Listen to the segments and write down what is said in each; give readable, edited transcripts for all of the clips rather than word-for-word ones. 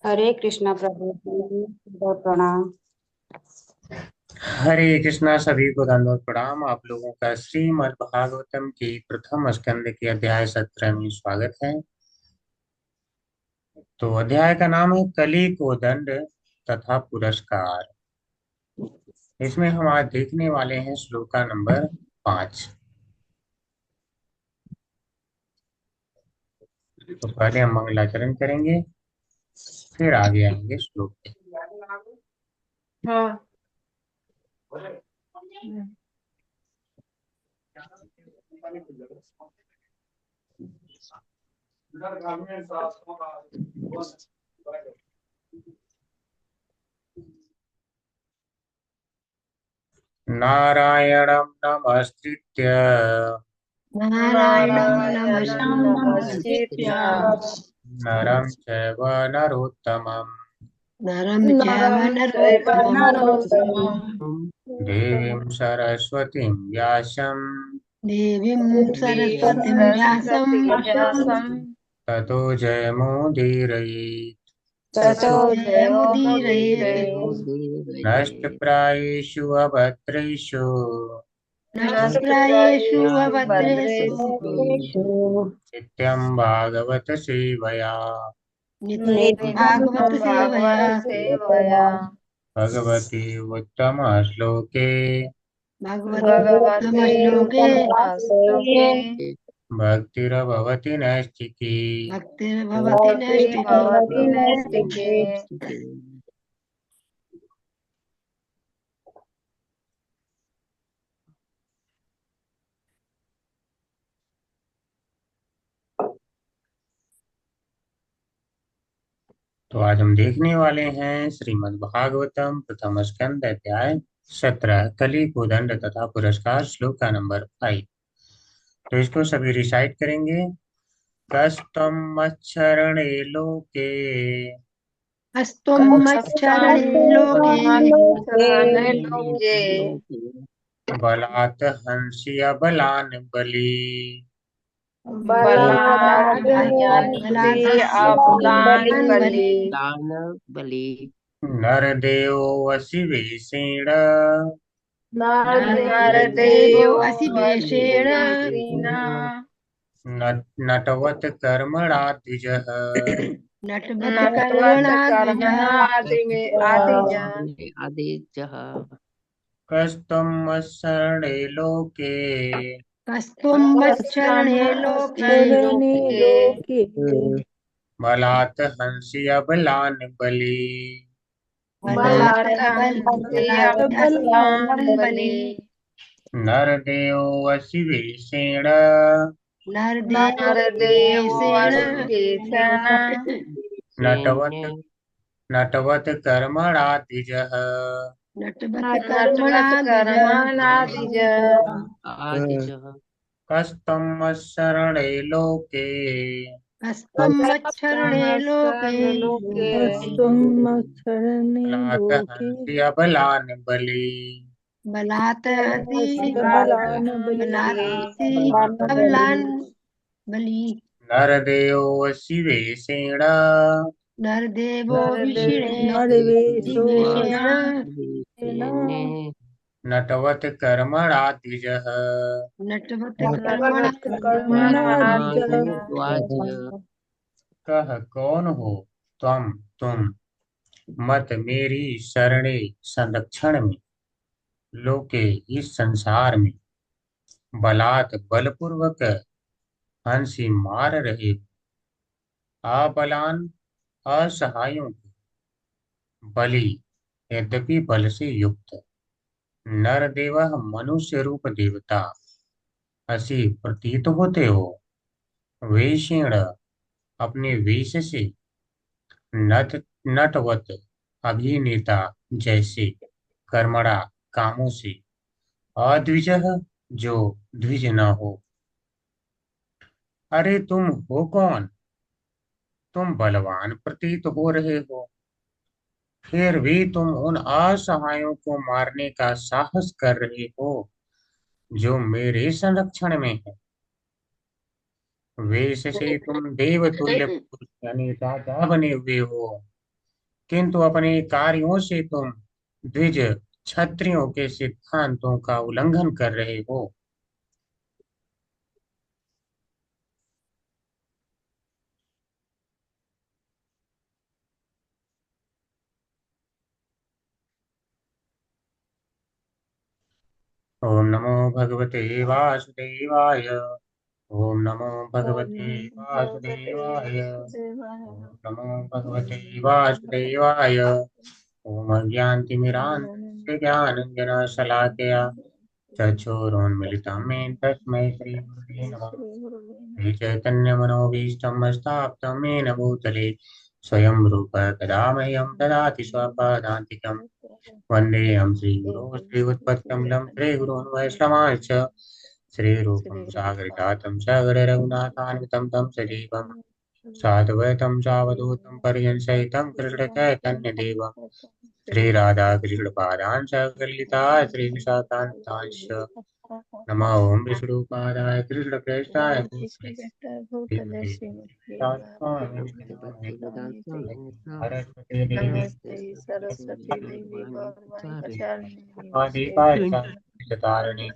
हरे कृष्णा प्रभु जी, बहुत प्रणाम। हरे कृष्णा। सभी को दंडवत प्रणाम। आप लोगों का श्रीमद् भागवतम की प्रथम स्कंद के अध्याय 17 में स्वागत है। तो अध्याय का नाम है कली को दंड तथा पुरस्कार। इसमें हम आज देखने वाले हैं श्लोका नंबर 5। तो पहले हम मंगलाचरण करेंगे, फिर आगे आएंगे श्लोक पे। हाँ। नारायणं नमस्कृत्य नारायणं नारायणं नमस्कृत्य नमस्कृत्य नरं चैव नरोत्तमं नरं चैव नरं चैव नरोत्तमं नरोत्तमं देवीं सरस्वतीं व्यासं देवीं देवीं सरस्वतीं व्यासं सरस्वतीं व्यासं ततो जयमुदीरयेत्। ततो ततो जयमुदीरये। जयमुदीरये। नष्टप्रायेषु अभद्रेषु नष्टप्रायेषु नष्टप्रायेषु अभद्रेषु भद्रेषु नित्यं भागवत सेवया नित्यं नित्यं भागवत सेवया भागवत सेवया भगवति उत्तमश्लोके भगवति भगवते उत्तमश्लोके उत्तमश्लोके भक्तिर्भवति नैष्ठिकी। भक्तिर्भवति नैष्ठिकी। भक्तिर्भवति नैष्टिके। तो आज हम देखने वाले हैं श्रीमद् भागवतम प्रथम स्कंद अध्याय 17 कली कुदंड तथा पुरस्कार श्लोक का नंबर 5। तो इसको सभी रिसाइट करेंगे। कस्तम मच्छरणे लोके अस्तुं कथं मच्छरणे लोके मच्छरणे लोके बलात् हंस्य बलान् बली बलात् बलात् हन्ति बलादस्य अबलान् बलान् बलि। बलि दान बलि। नरदेवो वसि वेषेण नरदेवो नरदेवो असि वेशेण वसिवेशेन नटवत् कर्मणा द्विजः नटवत् नटवत् कर्मणा द्विजः कर्मणा आदिज। आदित्यः कस्त्वमशरणे लोके कस्त्वं कस्तं मच्छरणे लोके मत्सरणे लोके बलात् हंसि अबलान् बली बलात् बलात् हन्ति बलादस्य अबलान् बलि। बलि नरदेवो वसि वेषेण नरदेवो नरदेवो वेशेण वसिवेशेन नटवत् सैन्य नटवत् कर्मणा द्विजः नटवत् कर्मणा नटवत् द्विजः कर्मणादिज। आदित्यः कस्त्वमशरणे लोके कस्त्वं कस्तं मच्छरणे लोके मत्सरलोके कस्तं मत्सरणे बलात् लोके हंसि अबलान् बली बलात् हति बलान् बलि। बलात्सि अबलान् बलि नरदेवो वसि वेषेण नरदेवो विषिणे नरवेशो विषेण सैन्य नटवत् कर्मणा द्विजः नटवत् कर्मणा नटवत् द्विजः कर्मणादिज। द्वाज कह कौन हो तुम मत मेरी शरणे संरक्षण में लोके इस संसार में बलात् बलपूर्वक हंसी मार रहे हो अबलान असहायों को बलि यद्यपि बल से युक्त नरदेव मनुष्य रूप देवता असी प्रतीत होते हो वेषेण अपने वेश से नट नटवत अभिनेता जैसे कर्मणा कामों से अद्विज जो द्विज न हो। अरे तुम हो कौन? तुम बलवान प्रतीत हो रहे हो, फिर भी तुम उन असहायों को मारने का साहस कर रहे हो जो मेरे संरक्षण में है। वेश से तुम देवतुल्य पुरुष यानी राजा बने हुए हो, किंतु अपने कार्यों से तुम द्विज क्षत्रियों के सिद्धांतों का उल्लंघन कर रहे हो। ओम नमो भगवते वासुदेवाय। ओम नमो भगवते वासुदेवाय। ओम नमो भगवते वासुदेवाय। ओम अज्ञानतिमिरान्धस्य ज्ञानाञ्जनशलाकया चक्षुरुन्मिलितं येन तस्मै श्रीगुरुवे नमः। श्रीचैतन्यमनोभीष्टं स्थापितं येन भूतले स्वयं रूप कदा मह्यं ददाति स्वपदान्तिकम्। वन्देऽहं श्रीगुरो श्रीयुत्पत्कमलं श्रीगुरून् वैष्णवांश्च श्रीरूपं सागरजातं सगररघुनाथान्वितं तं सजीवं साधुवैतं सावधूतं परिजनसहितं कृष्णचैतन्यदेवं श्रीराधाकृष्णपादान् सगलिता श्रीविशाखान्वितांश्च नमो ओं विष्णुपादाय कृष्णप्रेष्ठाय भूतले श्रीमते सरस्वती देवी नमस्ते सरस्वती देवी गौरवाणी प्रचारिणी आदिकाय विशेष तारिणी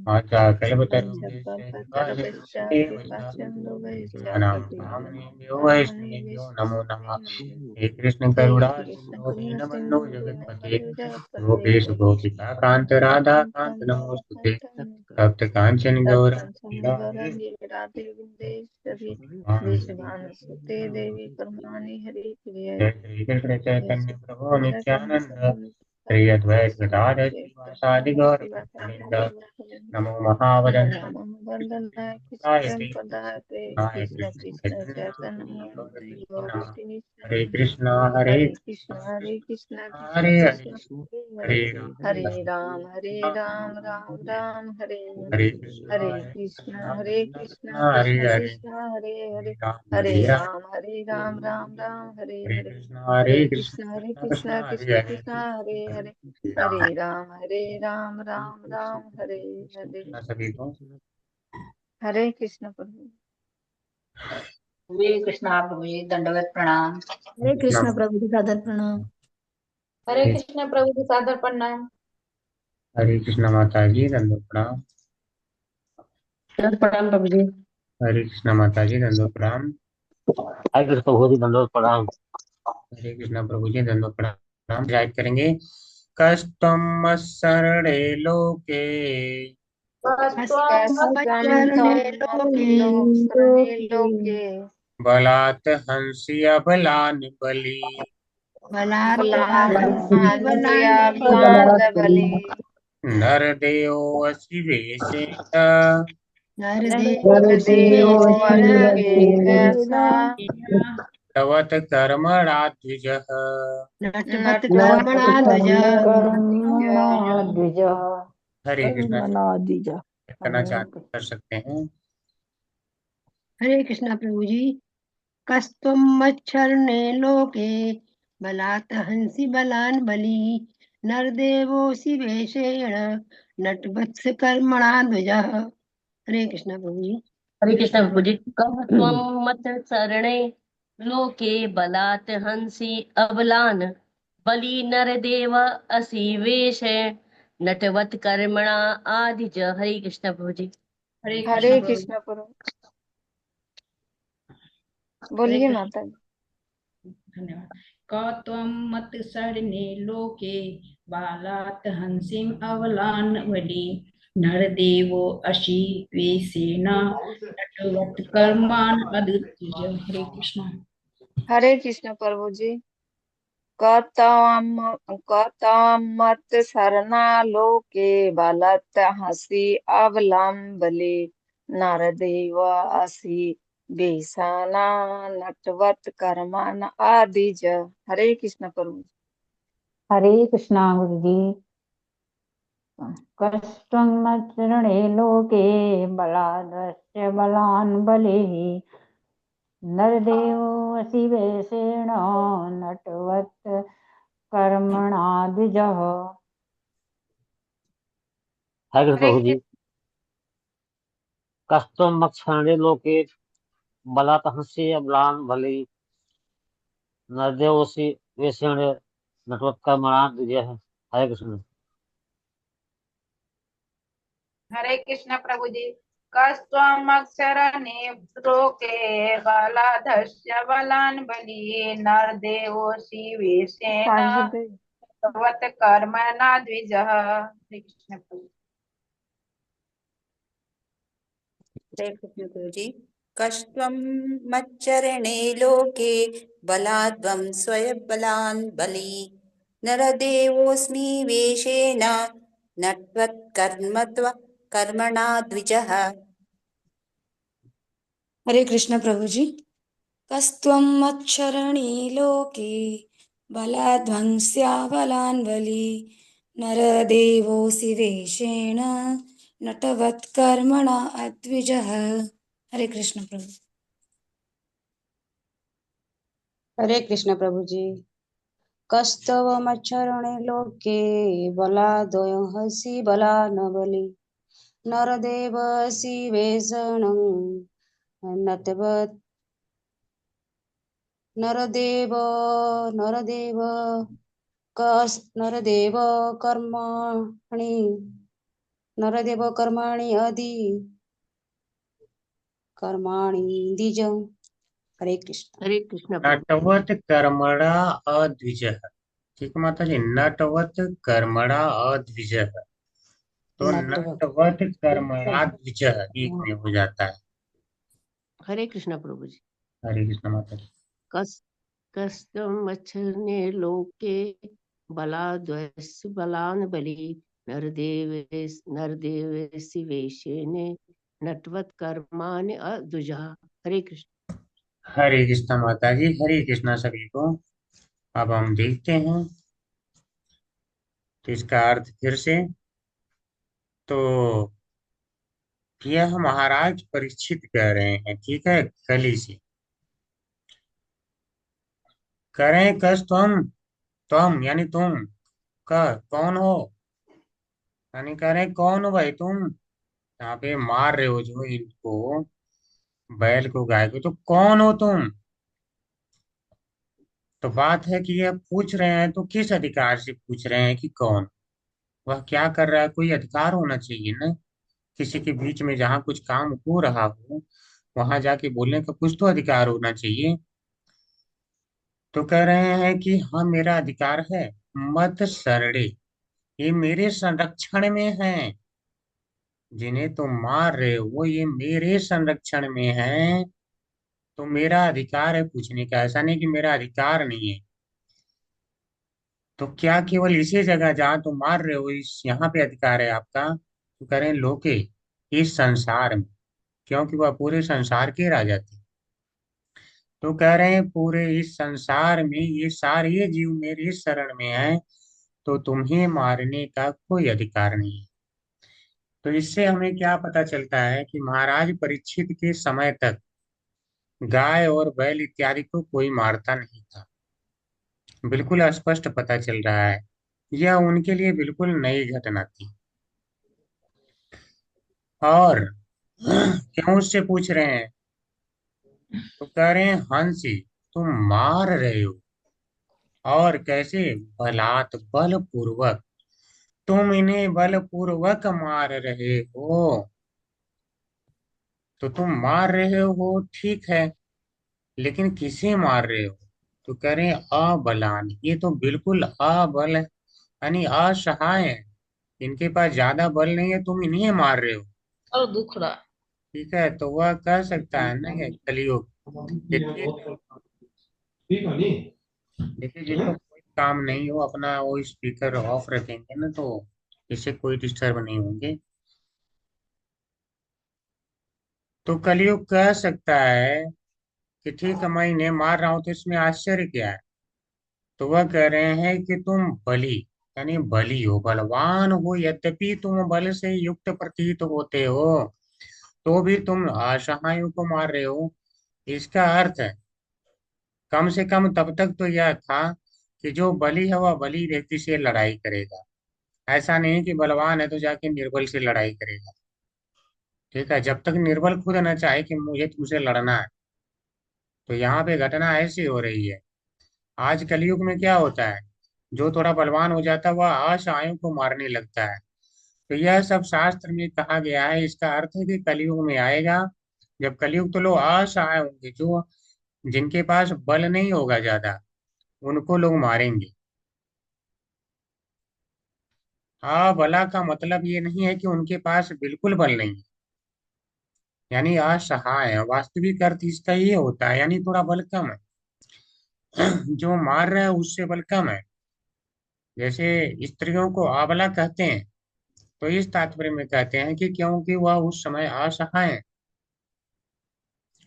आचा कल्पतरुभ्यश्च वैष्णवेभ्यो नमो नमः। हे कृष्ण करुणा सिंधु दीनबन्धो जगत्पते गोपेश गोपिका कांत राधा कांत नमोस्तुते तप्त कांचन गौरांगी राधे विंदेश्वरी देशभानुसुते देवी परमानि हरि प्रिय जय श्री कृष्ण चैतन्य प्रभु नित्यानंद श्री अद्वैत गदाधर श्रीवासादि गौर भक्तवृंद नमो महावदन्ताय कृष्ण पदाते कृष्ण कृष्ण कृष्ण चैतन्य चैतन्य नाम हरे गौर कृष्णा हरे कृष्ण हरे कृष्ण हरे कृष्ण हरे हरे राम राम राम हरे हरे हरे कृष्ण हरे कृष्ण हरे कृष्ण हरे हरे हरे हरे राम राम राम हरे हरे हरे हरे कृष्ण कृष्ण हरे कृष्ण हरे कृष्ण हरे हरे हरे राम राम राम हरे हरे सभी को हरे कृष्ण प्रभु। हरे कृष्णा प्रभु जी दंडवत प्रणाम। हरे कृष्ण प्रभु जी सादर प्रणाम। हरे कृष्ण प्रभु जी सादर प्रणाम। हरे कृष्ण माता जी दंडोत प्रणाम। प्रणाम प्रभु जी। हरे कृष्ण माता जी दंडोत प्रणाम। हरे कृष्ण प्रभु जी दंडोत प्रणाम। हरे कृष्ण प्रभु जी दंडोत प्रणाम। ध्यान करेंगे। कष्टम शरणे लोके कष्टमच्चरणे लोके बलात् हंसि अबलान् बलि बलात् हंसि बलान् बलि नरदेवो असि वेशेन नरदेव वेशेन तवत् कर्मणा द्विजः। नटवत् कर्मणा नटवत् द्विज। कर्मणा द्विज हरे कृष्ण कर्मणा द्विज। करना चाहते कर सकते हैं। हरे कृष्णा प्रभु जी। कस्तुम मच्छरने लोके बलात् हंसि बलान् बली नरदेवोऽसि वेशेण नटवत्स कर्मणा द्विजः। हरे कृष्णा प्रभु जी। हरे कृष्ण प्रभु जी। कह त्वं मत शरणे लोके बलात् हंसि अबलान् बलि नरदेव असि वेश नटवत कर्मणा आदिज। हरे कृष्ण प्रभु जी। हरे कृष्ण प्रभु। बोलिए माता जी। धन्यवाद। क त्वं मत्सरणे लोके बालात् हंसिम् अबलान् बलि नरदेवो असि वेशेन नटवत् कर्मान् अदृत्य। हरे कृष्ण। हरे कृष्ण प्रभु जी। कतम मत सरना लोके बलत हसी अवलंबले नरदेव असि बेसाना नटवत कर्मन आदिज। हरे कृष्ण प्रभु। हरे कृष्णा गुरु जी। कष्टमचरणे लोके बलादस्य बलान् बलिः नरदेवो असि वेशेण नटवत् कर्मणा द्विजः। हरे कृष्ण प्रभु जी। कष्टम मक्षणे लोके बलात् हंसि अबलान् बलि नरदेवोऽसि वेषेण नटवत्कर्मणा द्विजः। हरे कृष्ण। हरे कृष्ण प्रभु जी। कस्त्वमक्षरणे लोके बालाधस्य बलान् बली नरदेवोऽसि वेशेन तवत् कर्मणा द्विजः। हरे कृष्ण प्रभु। हरे कृष्ण प्रभु जी। कस्त्वं मच्चरणे लोके बलाद्वं स्वयं बली नरदेवोऽस्मि वेशेन कर्मणा द्विजः। हरे कृष्ण प्रभु जी। कस्त्वं मच्छरणे लोके बलाध्वंस्या बली नरदेवोऽसि वेशेण नटवत्कर्मणा अद्विजः। हरे कृष्ण प्रभु। हरे कृष्ण प्रभु जी। कस्तवमच्छरणे लोके बलाद्वंसि बलान् बली नरदेवसि वेषणं नटवत् नरदेव नरदेव कर्माणि अधि कर्माणि द्विजं। हरे कृष्ण। हरे कृष्ण प्रभु। नटवत कर्मणा अद्विजः। ठीक है माता जी, नटवत कर्मणा अद्विजः। तो नटवत नटवत कर्मणा द्विजः एक में हो जाता है। हरे कृष्ण प्रभु जी। हरे कृष्ण माता जी। कस कस्त्वं मच्छरणे लोके बलाद्वस्य बलान् बली नरदेवस्य वेशेन नटवत्कर्माणि द्विजः। हरे कृष्ण। हरे कृष्ण माता जी। हरे कृष्ण सभी को। अब हम देखते हैं तो इसका अर्थ फिर से। तो यह महाराज परीक्षित कह रहे हैं, ठीक है, कली से करें कस तुम यानी तुम का कौन हो, यानी कह रहे हैं कौन हो भाई तुम, यहाँ पे मार रहे हो जो इनको, बैल को गाय को, तो कौन हो तुम। तो बात है कि ये पूछ रहे हैं तो किस अधिकार से पूछ रहे हैं कि कौन, वह क्या कर रहा है, कोई अधिकार होना चाहिए ना। किसी के बीच में जहाँ कुछ काम हो रहा हो वहां जाके बोलने का कुछ तो अधिकार होना चाहिए। तो कह रहे हैं कि हाँ मेरा अधिकार है, मत शरणे, ये मेरे संरक्षण में है, जिन्हें तुम मार रहे हो ये मेरे संरक्षण में है। तो मेरा अधिकार है पूछने का, ऐसा नहीं कि मेरा अधिकार नहीं है। तो क्या केवल इसी जगह जहाँ तुम मार रहे हो इस यहाँ पे अधिकार है आपका, तो कह रहे हैं लोके, इस संसार में, क्योंकि वह पूरे संसार के राजा थे। तो कह रहे हैं पूरे इस संसार में ये सारे जीव मेरे शरण में हैं, तो तुम्हें मारने का कोई अधिकार नहीं है। तो इससे हमें क्या पता चलता है कि महाराज परीक्षित के समय तक गाय और बैल इत्यादि को कोई मारता नहीं था, बिल्कुल स्पष्ट पता चल रहा है। यह उनके लिए बिल्कुल नई घटना थी। और क्यों उससे पूछ रहे हैं, तो कह रहे हैं हंसी तुम मार रहे हो, और कैसे, बलात् बलपूर्वक, तुम इन्हें बलपूर्वक मार रहे हो। तो तुम मार रहे हो ठीक है, लेकिन किसे मार रहे हो। तो कह रहे हैं अबलान, ये तो बिल्कुल अबल है, यानी असहाय है, इनके पास ज्यादा बल नहीं है, तुम इन्हें मार रहे हो। और दुखड़ा। ठीक है, तो वह कह सकता है ना कि कलियुग, देखिए देखिए जिसको कोई काम नहीं हो अपना वो स्पीकर ऑफ रखेंगे ना, तो इससे कोई डिस्टर्ब नहीं होंगे। तो कलयुग कह सकता है कि ठीक है मैं इन्हें मार रहा हूं, तो इसमें आश्चर्य क्या है। तो वह कह रहे हैं कि तुम बली, यानी बली हो, बलवान हो, यद्यपि तुम बल से युक्त प्रतीत होते हो, तो भी तुम असहायों को मार रहे हो। इसका अर्थ है कम से कम तब तक तो यह था कि जो बली है वह बली व्यक्ति से लड़ाई करेगा, ऐसा नहीं कि बलवान है तो जाके निर्बल से लड़ाई करेगा। ठीक है, जब तक निर्बल खुद न चाहे कि मुझे तुमसे लड़ना है। तो यहाँ पे घटना ऐसी हो रही है, आज कलयुग में क्या होता है, जो थोड़ा बलवान हो जाता है वह असहायों को मारने लगता है। तो यह सब शास्त्र में कहा गया है। इसका अर्थ है कि कलयुग में आएगा, जब कलयुग, तो लोग असहाय होंगे, जो जिनके पास बल नहीं होगा ज्यादा, उनको लोग मारेंगे। अबला का मतलब ये नहीं है कि उनके पास बिल्कुल बल नहीं है, यानी असहाय है। वास्तविक अर्थ इसका ये होता है, यानी थोड़ा बल कम है। जो मार रहा है उससे बल कम है। जैसे स्त्रियों को अबला कहते हैं, तो इस तात्पर्य में कहते हैं कि क्योंकि वह उस समय असहाय है,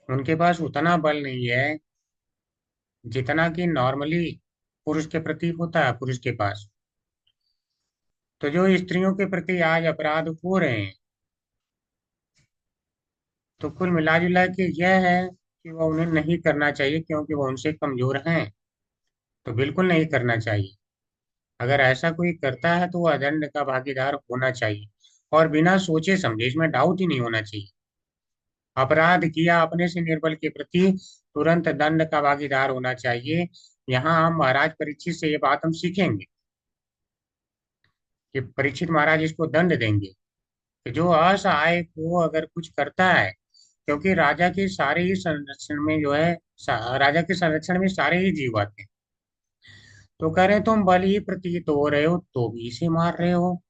उनके पास उतना बल नहीं है जितना कि नॉर्मली पुरुष के प्रति होता है, पुरुष के पास। तो जो स्त्रियों के प्रति आज अपराध हो रहे हैं, तो कुल मिला जुला के यह है कि वह उन्हें नहीं करना चाहिए, क्योंकि वो उनसे कमजोर हैं। तो बिल्कुल नहीं करना चाहिए। अगर ऐसा कोई करता है तो वह दंड का भागीदार होना चाहिए, और बिना सोचे समझे, इसमें डाउट ही नहीं होना चाहिए। अपराध किया अपने से निर्बल के प्रति, तुरंत दंड का भागीदार होना चाहिए। यहाँ हम महाराज परीक्षित से ये बात हम सीखेंगे कि परीक्षित महाराज इसको दंड देंगे कि जो असहाय को अगर कुछ करता है, क्योंकि राजा के सारे ही संरक्षण में जो है, राजा के संरक्षण में सारे ही जीव आते हैं। तो कह रहे हैं, तुम बल ही प्रतीत हो रहे हो तो भी इसे मार रहे हो,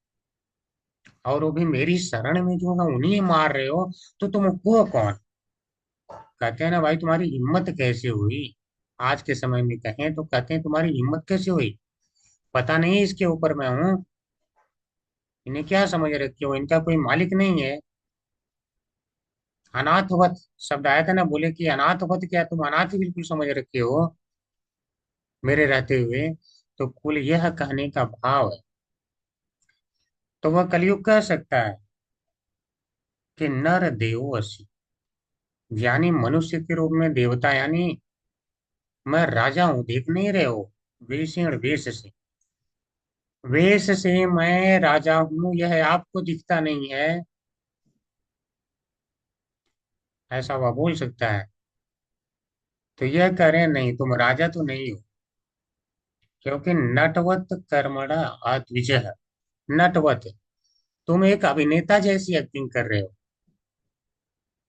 और वो भी मेरी शरण में जो है उन्हीं मार रहे हो, तो तुम हो कौन? कहते हैं ना भाई, तुम्हारी हिम्मत कैसे हुई? आज के समय में कहें तो कहते हैं तुम्हारी हिम्मत कैसे हुई? पता नहीं इसके ऊपर मैं हूँ। इन्हें क्या समझ रखे हो, इनका कोई मालिक नहीं है। अनाथवत शब्द आया था ना, बोले कि अनाथवत, क्या तुम अनाथ ही बिल्कुल समझ रखे हो मेरे रहते हुए? तो कुल यह कहने का भाव है। तो वह कलयुग कह सकता है कि नर देवो असि, यानी मनुष्य के रूप में देवता, यानी मैं राजा हूं, देख नहीं रहे हो? वेषेण, वेश से, वेश से मैं राजा हूं, यह आपको दिखता नहीं है? ऐसा वह बोल सकता है? तो यह कह रहे हैं, नहीं, तुम राजा तो नहीं हो, क्योंकि नटवत कर्मणा अद्विजः। नटवत, तुम एक अभिनेता जैसी एक्टिंग कर रहे हो,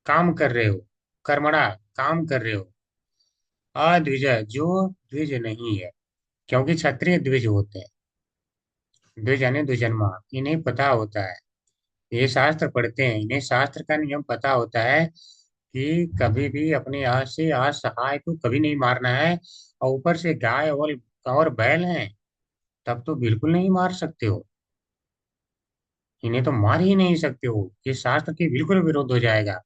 काम कर रहे हो, कर्मणा, काम कर रहे हो, अद्विजः, जो द्विज नहीं है। क्योंकि क्षत्रिय द्विज होते हैं, द्विज यानी द्विजन्मा, इन्हें पता होता है, ये शास्त्र पढ़ते हैं, इन्हें शास्त्र का नियम पता होता है कि कभी भी अपने आज से असहाय को कभी नहीं मारना है। और ऊपर से गाय और बैल हैं, तब तो बिल्कुल नहीं मार सकते हो। इन्हें तो मार ही नहीं सकते हो, ये शास्त्र के बिल्कुल विरुद्ध हो जाएगा।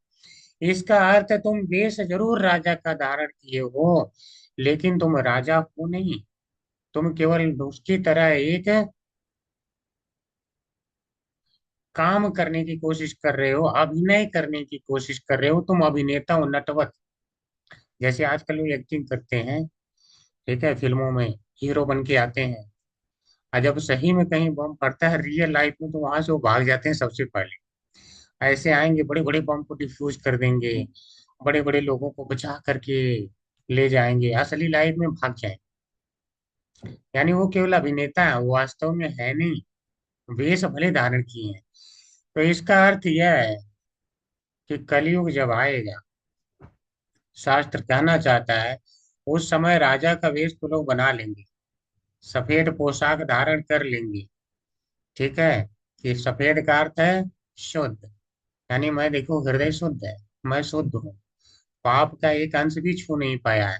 इसका अर्थ है, तुम वेश जरूर राजा का धारण किए हो, लेकिन तुम राजा हो नहीं। तुम केवल उसकी तरह एक काम करने की कोशिश कर रहे हो, अभिनय करने की कोशिश कर रहे हो। तुम अभिनेता हो, नटवत, जैसे आजकल लोग एक्टिंग करते हैं, ठीक है, फिल्मों में हीरो बन के आते हैं, और जब सही में कहीं बम फटता है रियल लाइफ में, तो वहां से वो भाग जाते हैं सबसे पहले। ऐसे आएंगे, बड़े बड़े बम को डिफ्यूज कर देंगे, बड़े बड़े लोगों को बचा करके ले जाएंगे, असली लाइफ में भाग जाएंगे। यानी वो केवल अभिनेता है, वो वास्तव में है नहीं, वेश भले धारण किए हैं। तो इसका अर्थ यह है कि कलयुग जब आएगा, शास्त्र कहना चाहता है, उस समय राजा का वेश तो लोग बना लेंगे, सफेद पोशाक धारण कर लेंगे। ठीक है, कि सफेद का अर्थ है शुद्ध, यानी मैं देखो हृदय शुद्ध है, मैं शुद्ध हूँ, पाप का एक अंश भी छू नहीं पाया है,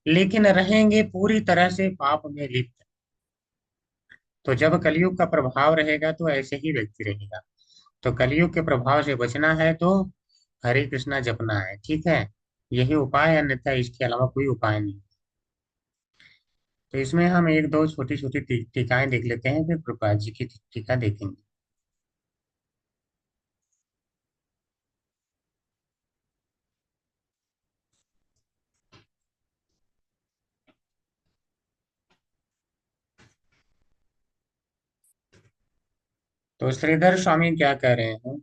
लेकिन रहेंगे पूरी तरह से पाप में लिप्त। तो जब कलयुग का प्रभाव रहेगा तो ऐसे ही व्यक्ति रहेगा। तो कलयुग के प्रभाव से बचना है तो हरे कृष्णा जपना है, ठीक है, यही उपाय है, अन्यथा इसके अलावा कोई उपाय नहीं। तो इसमें हम एक दो छोटी छोटी टीकाएं देख लेते हैं, फिर प्रभुपाद जी की टीका देखेंगे। तो श्रीधर स्वामी क्या कह रहे हैं?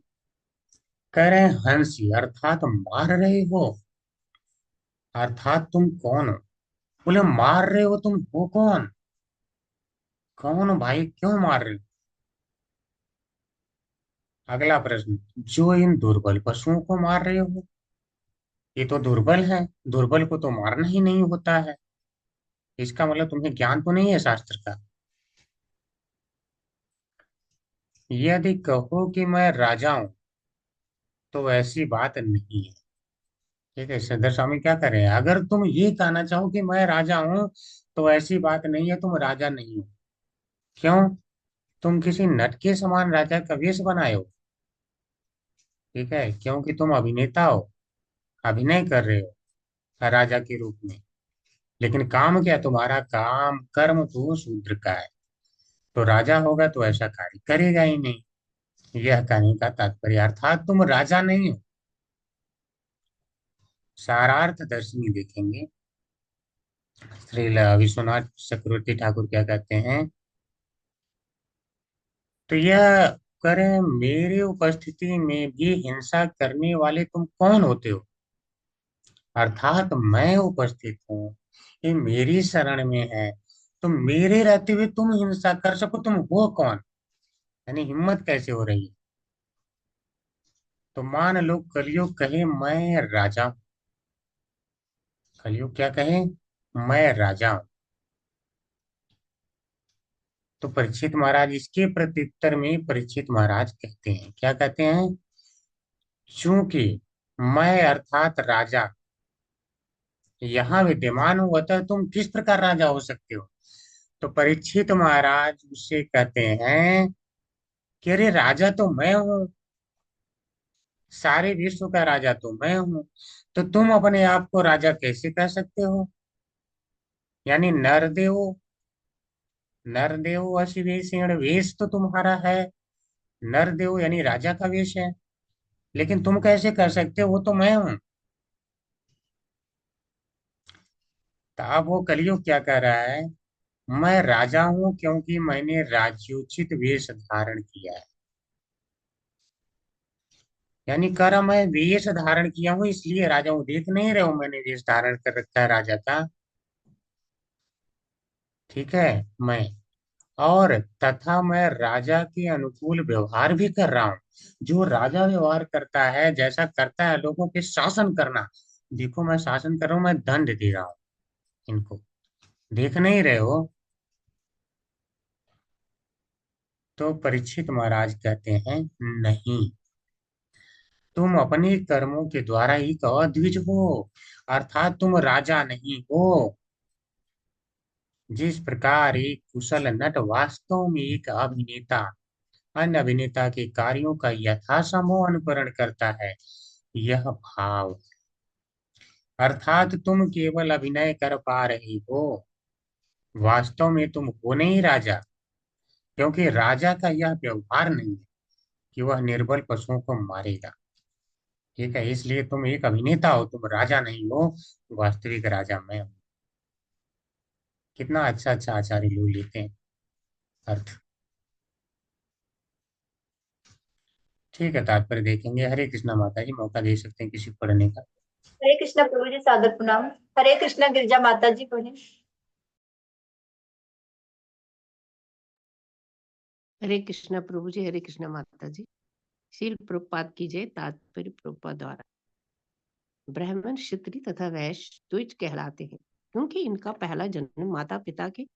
कह रहे हैं, हंसी अर्थात मार रहे हो, अर्थात तुम कौन हो? बोले मार रहे हो तुम, हो कौन? कौन हो भाई, क्यों मार रहे हो? अगला प्रश्न, जो इन दुर्बल पशुओं को मार रहे हो, ये तो दुर्बल है, दुर्बल को तो मारना ही नहीं होता है। इसका मतलब तुम्हें ज्ञान तो नहीं है शास्त्र का। यदि कहो कि मैं राजा हूं तो ऐसी बात नहीं है। ठीक है, श्रीधर स्वामी क्या करें, अगर तुम ये कहना चाहो कि मैं राजा हूं तो ऐसी बात नहीं है, तुम राजा नहीं हो। क्यों? तुम किसी नट के समान राजा का वेश बनाए हो। ठीक है, क्योंकि तुम अभिनेता हो, अभिनय कर रहे हो राजा के रूप में। लेकिन काम क्या, तुम्हारा काम कर्म तो शूद्र का है। तो राजा होगा तो ऐसा कार्य करेगा ही नहीं। यह कहने का तात्पर्य, अर्थात तुम राजा नहीं हो। सारार्थ दर्शनी देखेंगे, श्री विश्वनाथ चक्रवर्ती ठाकुर क्या कहते हैं, तो यह करें, मेरी उपस्थिति में भी हिंसा करने वाले तुम कौन होते हो? अर्थात मैं उपस्थित हूँ, ये मेरी शरण में है, तो मेरे रहते हुए तुम हिंसा कर सको, तुम हो कौन? यानी हिम्मत कैसे हो रही है? तो मान लो कलयुग कहे मैं राजा हूं। कलयुग क्या कहे, मैं राजा हूं। तो परीक्षित महाराज इसके प्रत्युत्तर में परीक्षित महाराज कहते हैं, क्या कहते हैं, चूंकि मैं अर्थात राजा यहाँ विद्यमान हुआ था, तुम किस प्रकार राजा हो सकते हो? तो परीक्षित महाराज उससे कहते हैं कि अरे राजा तो मैं हूँ, सारे विश्व का राजा तो मैं हूँ, तो तुम अपने आप को राजा कैसे कह सकते हो? यानी नरदेव, नरदेव असी वेशेण, वेश तो तुम्हारा है, नरदेव यानी राजा का वेश है, लेकिन तुम कैसे कर सकते हो, वो तो मैं हूं। तो अब वो कलयुग क्या कह रहा है, मैं राजा हूं क्योंकि मैंने राज्योचित वेश धारण किया है। यानी कह रहा मैं वेश धारण किया हूं इसलिए राजा हूं, देख नहीं रहे हो मैंने वेश धारण कर रखा है राजा का। ठीक है, मैं, और तथा मैं राजा के अनुकूल व्यवहार भी कर रहा हूँ। जो राजा व्यवहार करता है, जैसा करता है लोगों के शासन करना, देखो मैं शासन कर रहा हूँ, मैं दंड दे रहा हूँ इनको, देख नहीं रहे हो? तो परीक्षित महाराज कहते हैं नहीं, तुम अपने कर्मों के द्वारा एक अद्विज हो, अर्थात तुम राजा नहीं हो। जिस प्रकार एक कुशल नट वास्तव में एक अभिनेता अन्य अभिनेता के कार्यों का यथासंभव अनुकरण करता है, यह भाव, अर्थात तुम केवल अभिनय कर पा रहे हो, वास्तव में तुम हो नहीं राजा। क्योंकि राजा का यह व्यवहार नहीं है कि वह निर्बल पशुओं को मारेगा। ठीक है, इसलिए तुम एक अभिनेता हो, तुम राजा नहीं हो, वास्तविक राजा मैं हूं। कितना अच्छा अच्छा आचार्य लोग लेते हैं अर्थ। ठीक है, तात्पर्य देखेंगे। हरे कृष्णा माता जी, मौका दे सकते हैं किसी को पढ़ने का? हरे कृष्णा प्रभु जी, सादर प्रणाम। हरे कृष्णा गिरिजा माता जी बोले। हरे कृष्णा प्रभु जी, हरे कृष्णा माता जी। शील प्रभुपाद की जय। तात्पर्य प्रभुपाद द्वारा। ब्राह्मण, क्षत्रिय तथा वैश्य द्विज कहलाते हैं क्योंकि इनका पहला जन्म माता पिता के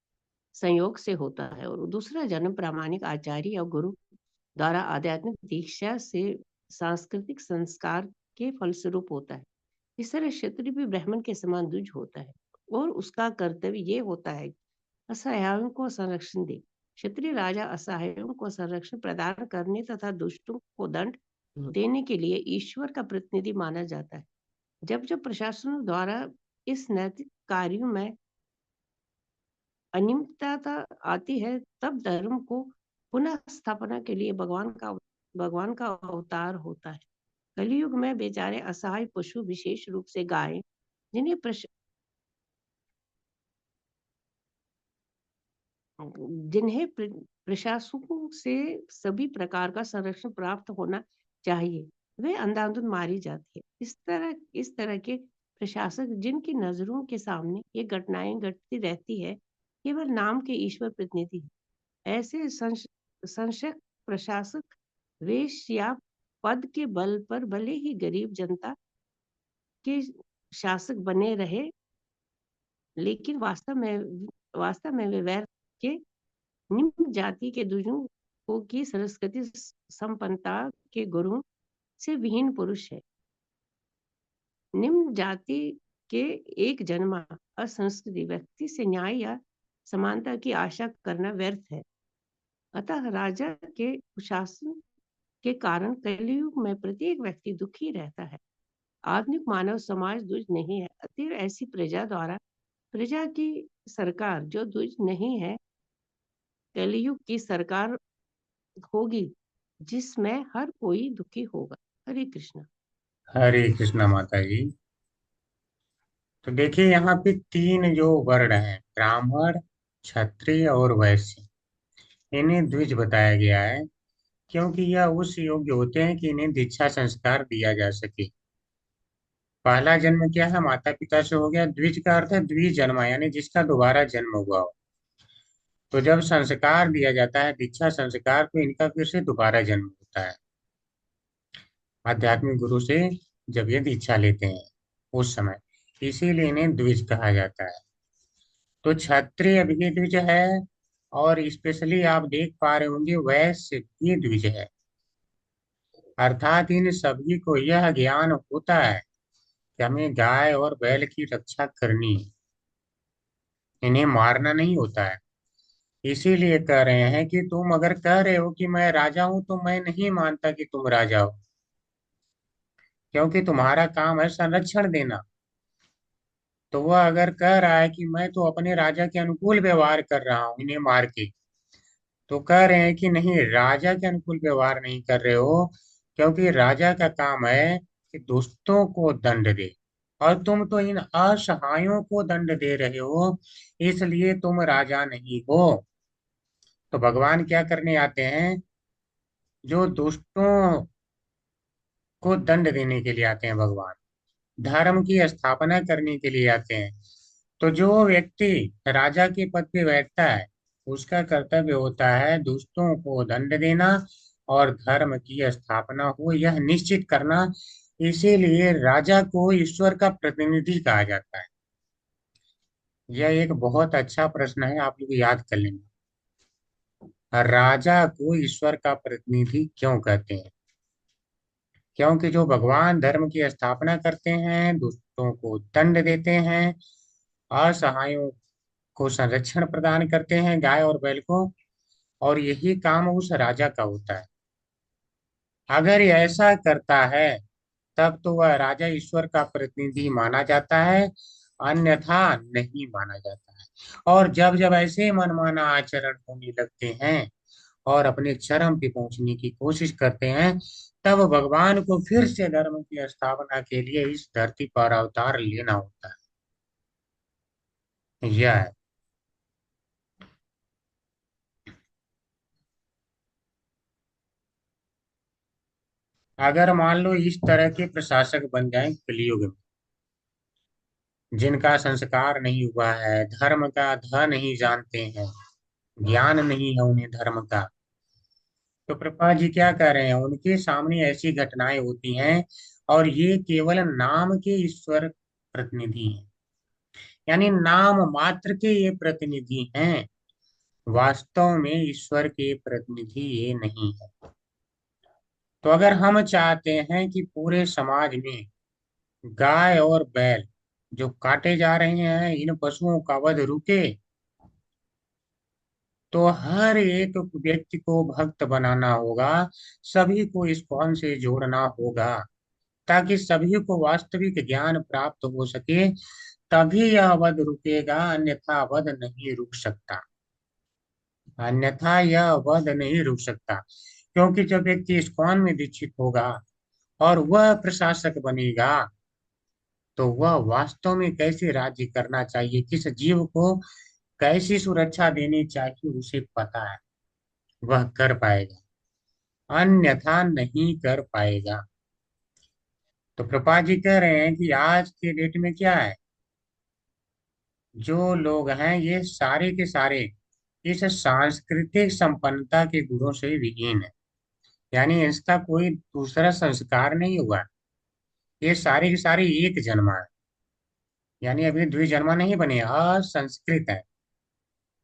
संयोग से होता है और दूसरा जन्म प्रामाणिक आचार्य या गुरु द्वारा आध्यात्मिक दीक्षा से सांस्कृतिक संस्कार के फलस्वरूप होता है। इस तरह क्षत्रिय भी ब्राह्मण के समान द्विज होता है और उसका कर्तव्य ये होता है कि असहायों को संरक्षण दे। क्षत्रिय राजा असहायों को संरक्षण प्रदान करने तथा दुष्टों को दंड देने के लिए ईश्वर का प्रतिनिधि माना जाता है। जब जब प्रशासन द्वारा इस नैतिक कार्यों में अनियमितता आती है, तब धर्म को पुनः स्थापना के लिए भगवान का अवतार होता है। कलयुग में बेचारे असहाय पशु, विशेष रूप से गाय, जिन्हें प्रशासकों से सभी प्रकार का संरक्षण प्राप्त होना चाहिए, वे अंधाधुंध मारी जाती है। इस तरह के प्रशासक जिनकी नजरों के सामने ये घटनाएं घटती रहती है केवल नाम के ईश्वर प्रतिनिधि हैं। ऐसे संशक प्रशासक वेश या पद के बल पर भले ही गरीब जनता के शासक बने रहे, लेकिन वास्तव में वे व्यर्थ के निम्न जाति के दुष्टों की सरस्वती संपन्नता के गुणों से विहीन पुरुष है। निम्न जाति के एक जन्मा असंस्कृत व्यक्ति से न्याय या समानता की आशा करना व्यर्थ है। अतः राजा के कुशासन के कारण कलयुग में प्रत्येक व्यक्ति दुखी रहता है। आधुनिक मानव समाज द्विज नहीं है, अतएव ऐसी प्रजा द्वारा प्रजा की सरकार जो द्विज नहीं है कलयुग की सरकार होगी, जिसमें हर कोई दुखी होगा। हरे कृष्ण। हरे कृष्णा माता जी। तो देखिए यहाँ पे 3 जो वर्ण हैं, ब्राह्मण, क्षत्रिय और वैश्य, इन्हें द्विज बताया गया है क्योंकि यह उस योग्य होते हैं कि इन्हें दीक्षा संस्कार दिया जा सके। पहला जन्म क्या है, माता पिता से हो गया। द्विज का अर्थ है द्विजन्मा, यानी जिसका दोबारा जन्म हुआ हो। तो जब संस्कार दिया जाता है दीक्षा संस्कार, तो इनका फिर से दोबारा जन्म होता है आध्यात्मिक गुरु से जब ये दीक्षा लेते हैं उस समय, इसीलिए इन्हें द्विज कहा जाता है। तो क्षत्रिय भी द्विज है, और स्पेशली आप देख पा रहे होंगे वैश्य भी द्विज है। अर्थात इन सभी को यह ज्ञान होता है कि हमें गाय और बैल की रक्षा करनी है, इन्हें मारना नहीं होता है। इसीलिए कह रहे हैं कि तुम अगर कह रहे हो कि मैं राजा हूं, तो मैं नहीं मानता कि तुम राजा हो, क्योंकि तुम्हारा काम है संरक्षण देना। तो वह अगर कह रहा है कि मैं तो अपने राजा के अनुकूल व्यवहार कर रहा हूं इन्हें मार के, तो कह रहे हैं कि नहीं, राजा के अनुकूल व्यवहार नहीं कर रहे हो, क्योंकि राजा का काम है कि दुष्टों को दंड दे, और तुम तो इन असहायों को दंड दे रहे हो, इसलिए तुम राजा नहीं हो। तो भगवान क्या करने आते हैं, जो दुष्टों को दंड देने के लिए आते हैं, भगवान धर्म की स्थापना करने के लिए आते हैं। तो जो व्यक्ति राजा के पद पे बैठता है उसका कर्तव्य होता है दुष्टों को दंड देना और धर्म की स्थापना हो यह निश्चित करना। इसीलिए राजा को ईश्वर का प्रतिनिधि कहा जाता है। यह एक बहुत अच्छा प्रश्न है, आप लोग याद कर लेना। राजा को ईश्वर का प्रतिनिधि क्यों कहते हैं? क्योंकि जो भगवान धर्म की स्थापना करते हैं, दुष्टों को दंड देते हैं, असहायों को संरक्षण प्रदान करते हैं, गाय और बैल को, और यही काम उस राजा का होता है। अगर ये ऐसा करता है तब तो वह राजा ईश्वर का प्रतिनिधि माना जाता है, अन्यथा नहीं माना जाता है। और जब जब ऐसे मनमाना आचरण होने लगते हैं और अपने चरम पे पहुंचने की कोशिश करते हैं, तब भगवान को फिर से धर्म की स्थापना के लिए इस धरती पर अवतार लेना होता है। यह है। अगर मान लो इस तरह के प्रशासक बन जाएं कलयुग में, जिनका संस्कार नहीं हुआ है, धर्म का ध नहीं जानते हैं, ज्ञान नहीं है उन्हें धर्म का, तो प्रभुपाद जी क्या कह रहे हैं, उनके सामने ऐसी घटनाएं होती हैं और ये केवल नाम के ईश्वर प्रतिनिधि हैं, यानी नाम मात्र के ये प्रतिनिधि हैं, वास्तव में ईश्वर के प्रतिनिधि ये नहीं है। तो अगर हम चाहते हैं कि पूरे समाज में गाय और बैल जो काटे जा रहे हैं, इन पशुओं का वध रुके, तो हर एक व्यक्ति को भक्त बनाना होगा, सभी को इस्कॉन से जोड़ना होगा, ताकि सभी को वास्तविक ज्ञान प्राप्त हो सके, तभी यह वध रुकेगा, अन्यथा वध नहीं रुक सकता। अन्यथा यह वध नहीं रुक सकता, क्योंकि जब व्यक्ति इस्कॉन में दीक्षित होगा और वह प्रशासक बनेगा, तो वह वास्तव में कैसे राज्य करना चाहिए, किस जीव को कैसी सुरक्षा देनी चाहिए, उसे पता है, वह कर पाएगा, अन्यथा नहीं कर पाएगा। तो प्रभुपाद जी कह रहे हैं कि आज के डेट में क्या है, जो लोग हैं ये सारे के सारे इस सांस्कृतिक संपन्नता के गुणों से विहीन है, यानी इसका कोई दूसरा संस्कार नहीं हुआ। ये सारे के सारे एक जन्मा है, यानी अभी द्विजन्मा नहीं बने, असंस्कृत है,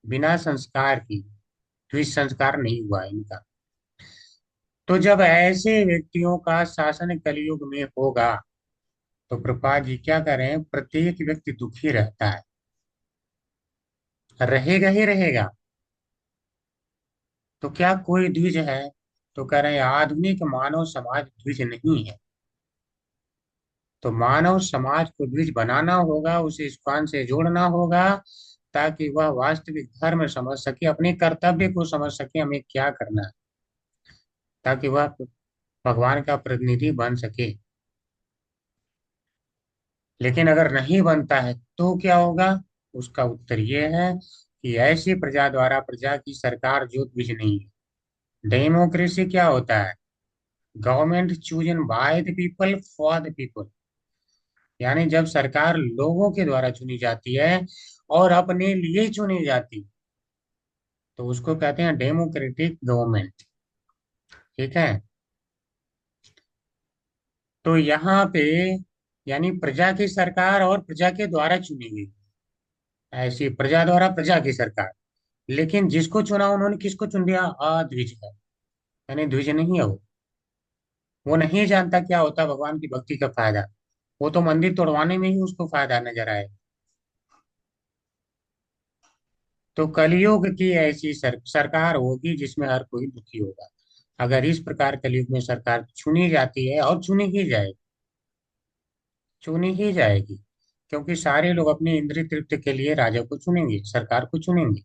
बिना संस्कार की, द्विसंस्कार नहीं हुआ इनका। तो जब ऐसे व्यक्तियों का शासन कलयुग में होगा तो प्रभुपाद जी क्या कर रहे हैं, प्रत्येक व्यक्ति दुखी रहता है, रहेगा ही रहेगा। तो क्या कोई द्विज है? तो कह रहे हैं आधुनिक मानव समाज द्विज नहीं है। तो मानव समाज को द्विज बनाना होगा, उसे इस्कॉन से जोड़ना होगा, ताकि वह वास्तविक धर्म समझ सके, अपने कर्तव्य को समझ सके, हमें क्या करना है, ताकि वह भगवान का प्रतिनिधि बन सके। लेकिन अगर नहीं बनता है तो क्या होगा? उसका उत्तर ये है कि ऐसी प्रजा द्वारा प्रजा की सरकार जो द्विज नहीं है। डेमोक्रेसी क्या होता है? Government chosen by the people for the people, यानी जब सरकार लोगों के द्वारा चुनी जाती है और अपने लिए चुनी जाती, तो उसको कहते हैं डेमोक्रेटिक गवर्नमेंट। ठीक है, तो यहाँ पे यानी प्रजा की सरकार और प्रजा के द्वारा चुनी गई, ऐसी प्रजा द्वारा प्रजा की सरकार। लेकिन जिसको चुना उन्होंने किसको चुन लिया? अद्विज है, यानी द्विज नहीं है वो नहीं जानता क्या होता भगवान की भक्ति का फायदा। वो तो मंदिर तोड़वाने में ही उसको फायदा नजर आए। तो कलयुग की ऐसी सरकार होगी जिसमें हर कोई दुखी होगा। अगर इस प्रकार कलयुग में सरकार चुनी जाती है, और चुनी ही जाएगी, चुनी ही जाएगी, क्योंकि सारे लोग अपनी इंद्रिय तृप्ति के लिए राजा को चुनेंगे, सरकार को चुनेंगे।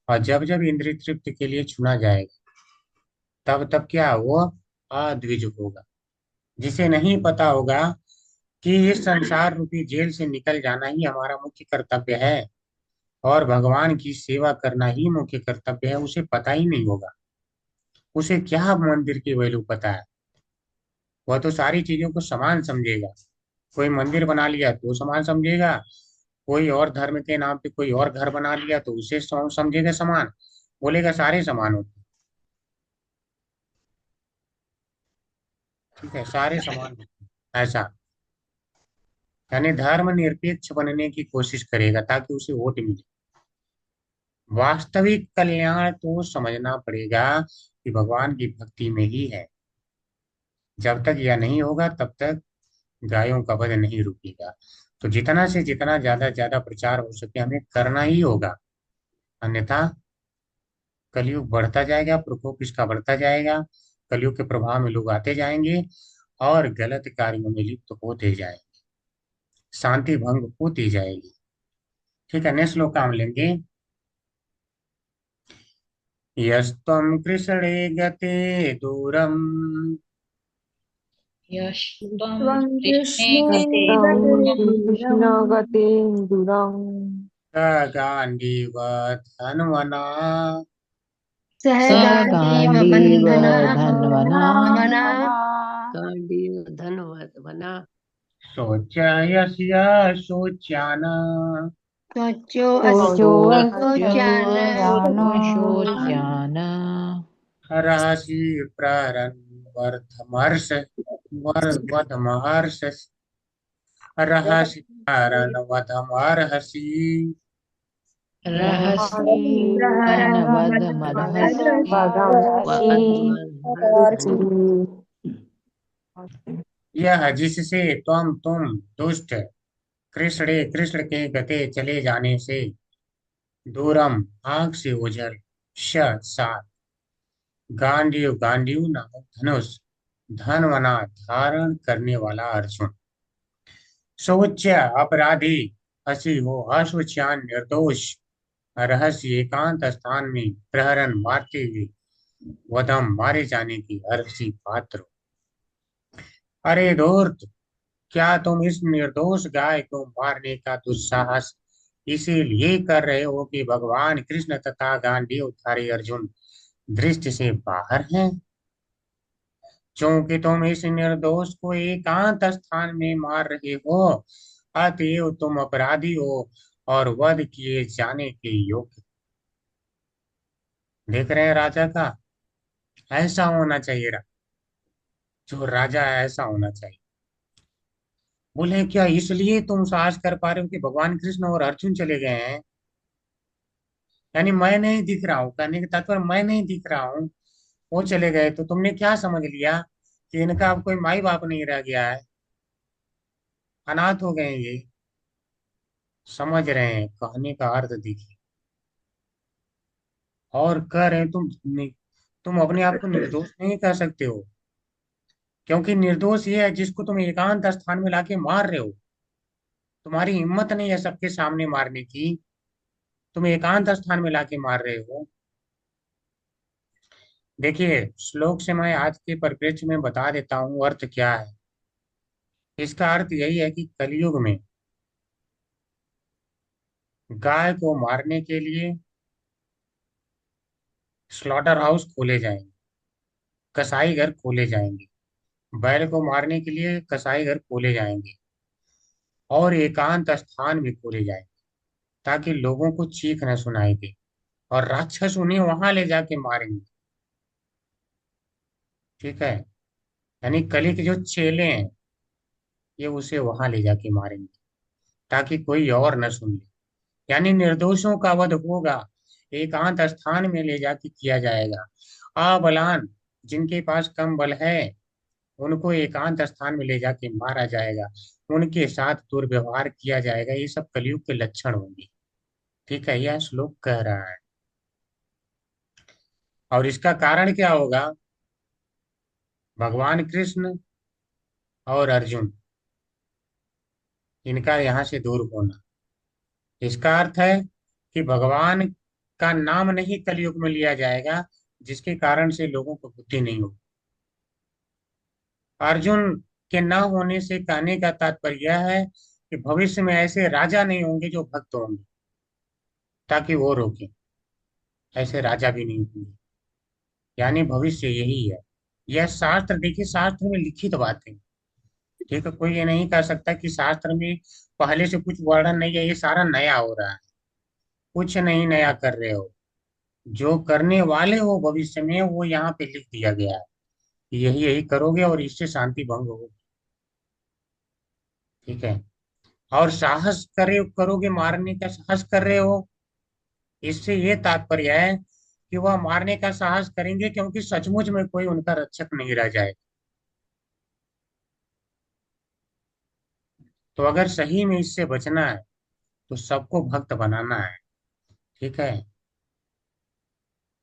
और जब जब इंद्रिय तृप्ति के लिए चुना जाएगा, तब तब क्या वो अद्विज होगा। जिसे नहीं पता होगा कि इस संसार रूपी जेल से निकल जाना ही हमारा मुख्य कर्तव्य है और भगवान की सेवा करना ही मुख्य कर्तव्य है, उसे पता ही नहीं होगा। उसे क्या मंदिर की वैल्यू पता है? वह तो सारी चीजों को समान समझेगा। कोई मंदिर बना लिया तो समान समझेगा, कोई और धर्म के नाम पे कोई और घर बना लिया तो उसे समझेगा समान, बोलेगा सारे समान होते हैं। ठीक है, सारे समान होते हैं, ऐसा। यानी धर्म निरपेक्ष बनने की कोशिश करेगा ताकि उसे वोट मिले। वास्तविक कल्याण तो समझना पड़ेगा कि भगवान की भक्ति में ही है। जब तक यह नहीं होगा तब तक गायों का वध नहीं रुकेगा। तो जितना से जितना ज्यादा प्रचार हो सके हमें करना ही होगा, अन्यथा कलयुग बढ़ता जाएगा, प्रकोप इसका बढ़ता जाएगा, कलयुग के प्रभाव में लोग आते जाएंगे और गलत कार्यों में लिप्त होते जाएंगे, शांति भंग होती जाएगी। ठीक है, नेक्स्ट श्लोक हम लेंगे। यस्त्वं कृष्णे गते दूरम यस्त्वं त्वं कृष्णे कृष्णे गते कृष्ण गतेन्दुरम् गांडीव धन्वना सह स गाण्डीव गाण्डीव बन्धना धन्वना वना गाण्डीव धन्वना शोचयस्य शोच्यान त्वचो शोचो शोचान शोच्यान रहसि प्ररन् वर्धमर्ष वधमहर्ष रहसि प्ररन् वधमर्हसि रहसि प्रनवदमर्हसि यह जिससे तुम दुष्ट कृष्ण कृष्ण के गते चले जाने से, दूरम आंख से ओझल, साथ, गांडीव गांडीव नामक धनुष, धनवना धारण करने वाला अर्जुन, शौच अपराधी, हसी हो अशोच्यान निर्दोष, रहस्य एकांत स्थान में प्रहरन मारते हुए वधम मारे जाने की अर्हसी पात्र। अरे धूर्त, क्या तुम इस निर्दोष गाय को मारने का दुस्साहस इसीलिए कर रहे हो कि भगवान कृष्ण तथा गांडीवधारी अर्जुन दृष्टि से बाहर हैं? क्योंकि तुम इस निर्दोष को एकांत स्थान में मार रहे हो, अतएव तुम अपराधी हो और वध किए जाने के योग्य। देख रहे हैं राजा का, ऐसा होना चाहिए। जो राजा है ऐसा होना चाहिए। बोले क्या इसलिए तुम साहस कर पा रहे हो कि भगवान कृष्ण और अर्जुन चले गए हैं? यानी मैं नहीं दिख रहा हूँ, कहने का तात्पर्य मैं नहीं दिख रहा हूँ, वो चले गए, तो तुमने क्या समझ लिया कि इनका अब कोई माई बाप नहीं रह गया है, अनाथ हो गए हैं ये? समझ रहे हैं कहने का अर्थ? देखिए, और कह रहे हैं तुम अपने आप को निर्दोष नहीं कह सकते हो, क्योंकि निर्दोष ये है जिसको तुम एकांत स्थान में लाके मार रहे हो। तुम्हारी हिम्मत नहीं है सबके सामने मारने की, तुम एकांत स्थान में लाके मार रहे हो। देखिए, श्लोक से मैं आज के परिप्रेक्ष्य में बता देता हूँ अर्थ क्या है। इसका अर्थ यही है कि कलयुग में गाय को मारने के लिए स्लॉटर हाउस खोले जाएंगे, कसाई घर खोले जाएंगे, बैल को मारने के लिए कसाई घर खोले जाएंगे, और एकांत स्थान भी खोले जाएंगे, ताकि लोगों को चीख न सुनाई दे, और राक्षस उन्हें वहां ले जाके मारेंगे। ठीक है, यानी कली के जो चेले हैं ये उसे वहां ले जाके मारेंगे, ताकि कोई और न सुन ले। यानी निर्दोषों का वध होगा, एकांत स्थान में ले जाके किया जाएगा। अबलान, जिनके पास कम बल है, उनको एकांत स्थान में ले जाके मारा जाएगा, उनके साथ दुर्व्यवहार किया जाएगा। ये सब कलयुग के लक्षण होंगे। ठीक है, यह श्लोक कह रहा है। और इसका कारण क्या होगा? भगवान कृष्ण और अर्जुन, इनका यहाँ से दूर होना। इसका अर्थ है कि भगवान का नाम नहीं कलयुग में लिया जाएगा, जिसके कारण से लोगों को बुद्धि नहीं होगी। अर्जुन के न होने से कहने का तात्पर्य यह है कि भविष्य में ऐसे राजा नहीं होंगे जो भक्त होंगे, ताकि वो रोके। ऐसे राजा भी नहीं होंगे, यानी भविष्य यही है। यह शास्त्र, देखिए शास्त्र में लिखित बातें। ठीक है, कोई ये नहीं कह सकता कि शास्त्र में पहले से कुछ वर्णन नहीं है, ये सारा नया हो रहा है। कुछ नहीं नया कर रहे हो, जो करने वाले हो भविष्य में वो यहाँ पे लिख दिया गया है। यही यही करोगे और इससे शांति भंग होगी। ठीक है, और साहस करोगे, मारने का साहस कर रहे हो, इससे ये तात्पर्य है कि वह मारने का साहस करेंगे क्योंकि सचमुच में कोई उनका रक्षक नहीं रह जाए। तो अगर सही में इससे बचना है तो सबको भक्त बनाना है। ठीक है,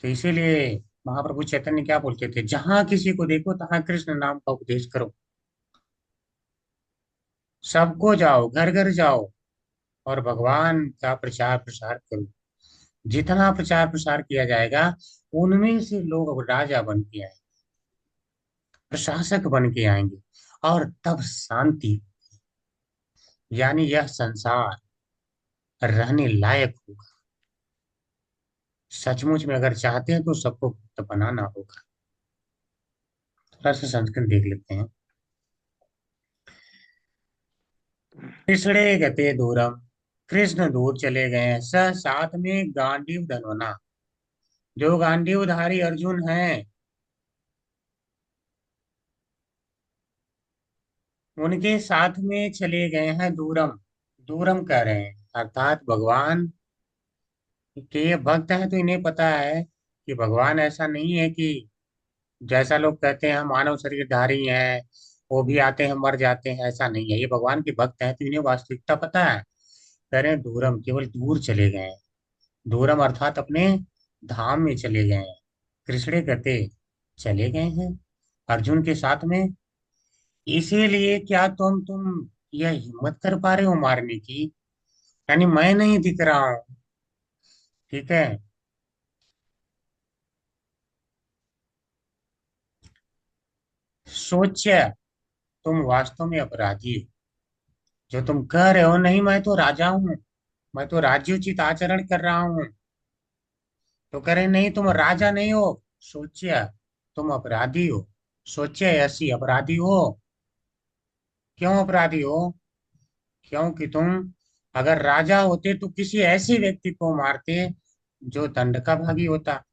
तो इसीलिए महाप्रभु चैतन्य क्या बोलते थे, जहां किसी को देखो तहां कृष्ण नाम का उपदेश करो। सबको जाओ, घर घर जाओ और भगवान का प्रचार प्रसार करो। जितना प्रचार प्रसार किया जाएगा, उनमें से लोग अब राजा बन के आएंगे, प्रशासक बन के आएंगे, और तब शांति, यानी यह संसार रहने लायक होगा। सचमुच में अगर चाहते हैं तो सबको भक्त बनाना होगा। थोड़ा सा संस्कृत देख लेते हैं। कृष्णे गते दूरम, कृष्ण दूर चले गए हैं। स साथ में गांडीव धनवना, जो गांडीवधारी अर्जुन हैं उनके साथ में चले गए हैं। दूरम, दूरम कह रहे हैं, अर्थात भगवान के ये भक्त हैं, तो इन्हें पता है कि भगवान ऐसा नहीं है कि जैसा लोग कहते हैं हम मानव शरीरधारी हैं, वो भी आते हैं मर जाते हैं, ऐसा नहीं है। ये भगवान के भक्त हैं तो इन्हें वास्तविकता पता है। कह रहे हैं दूरम, केवल दूर चले गए हैं। दूरम अर्थात अपने धाम में चले गए हैं। कृष्ण कहते चले गए हैं अर्जुन के साथ में। इसीलिए क्या तुम यह हिम्मत कर पा रहे हो मारने की? यानी मैं नहीं दिख रहा हूं। ठीक है, सोचिए, तुम वास्तव में अपराधी हो। जो तुम कह रहे हो नहीं मैं तो राजा हूँ, मैं तो राज्योचित आचरण कर रहा हूँ, तो कह रहे नहीं तुम राजा नहीं हो, सोचिए तुम अपराधी हो। सोचे ऐसी अपराधी हो। क्यों अपराधी हो? क्योंकि तुम अगर राजा होते तो किसी ऐसे व्यक्ति को मारते जो दंड का भागी होता।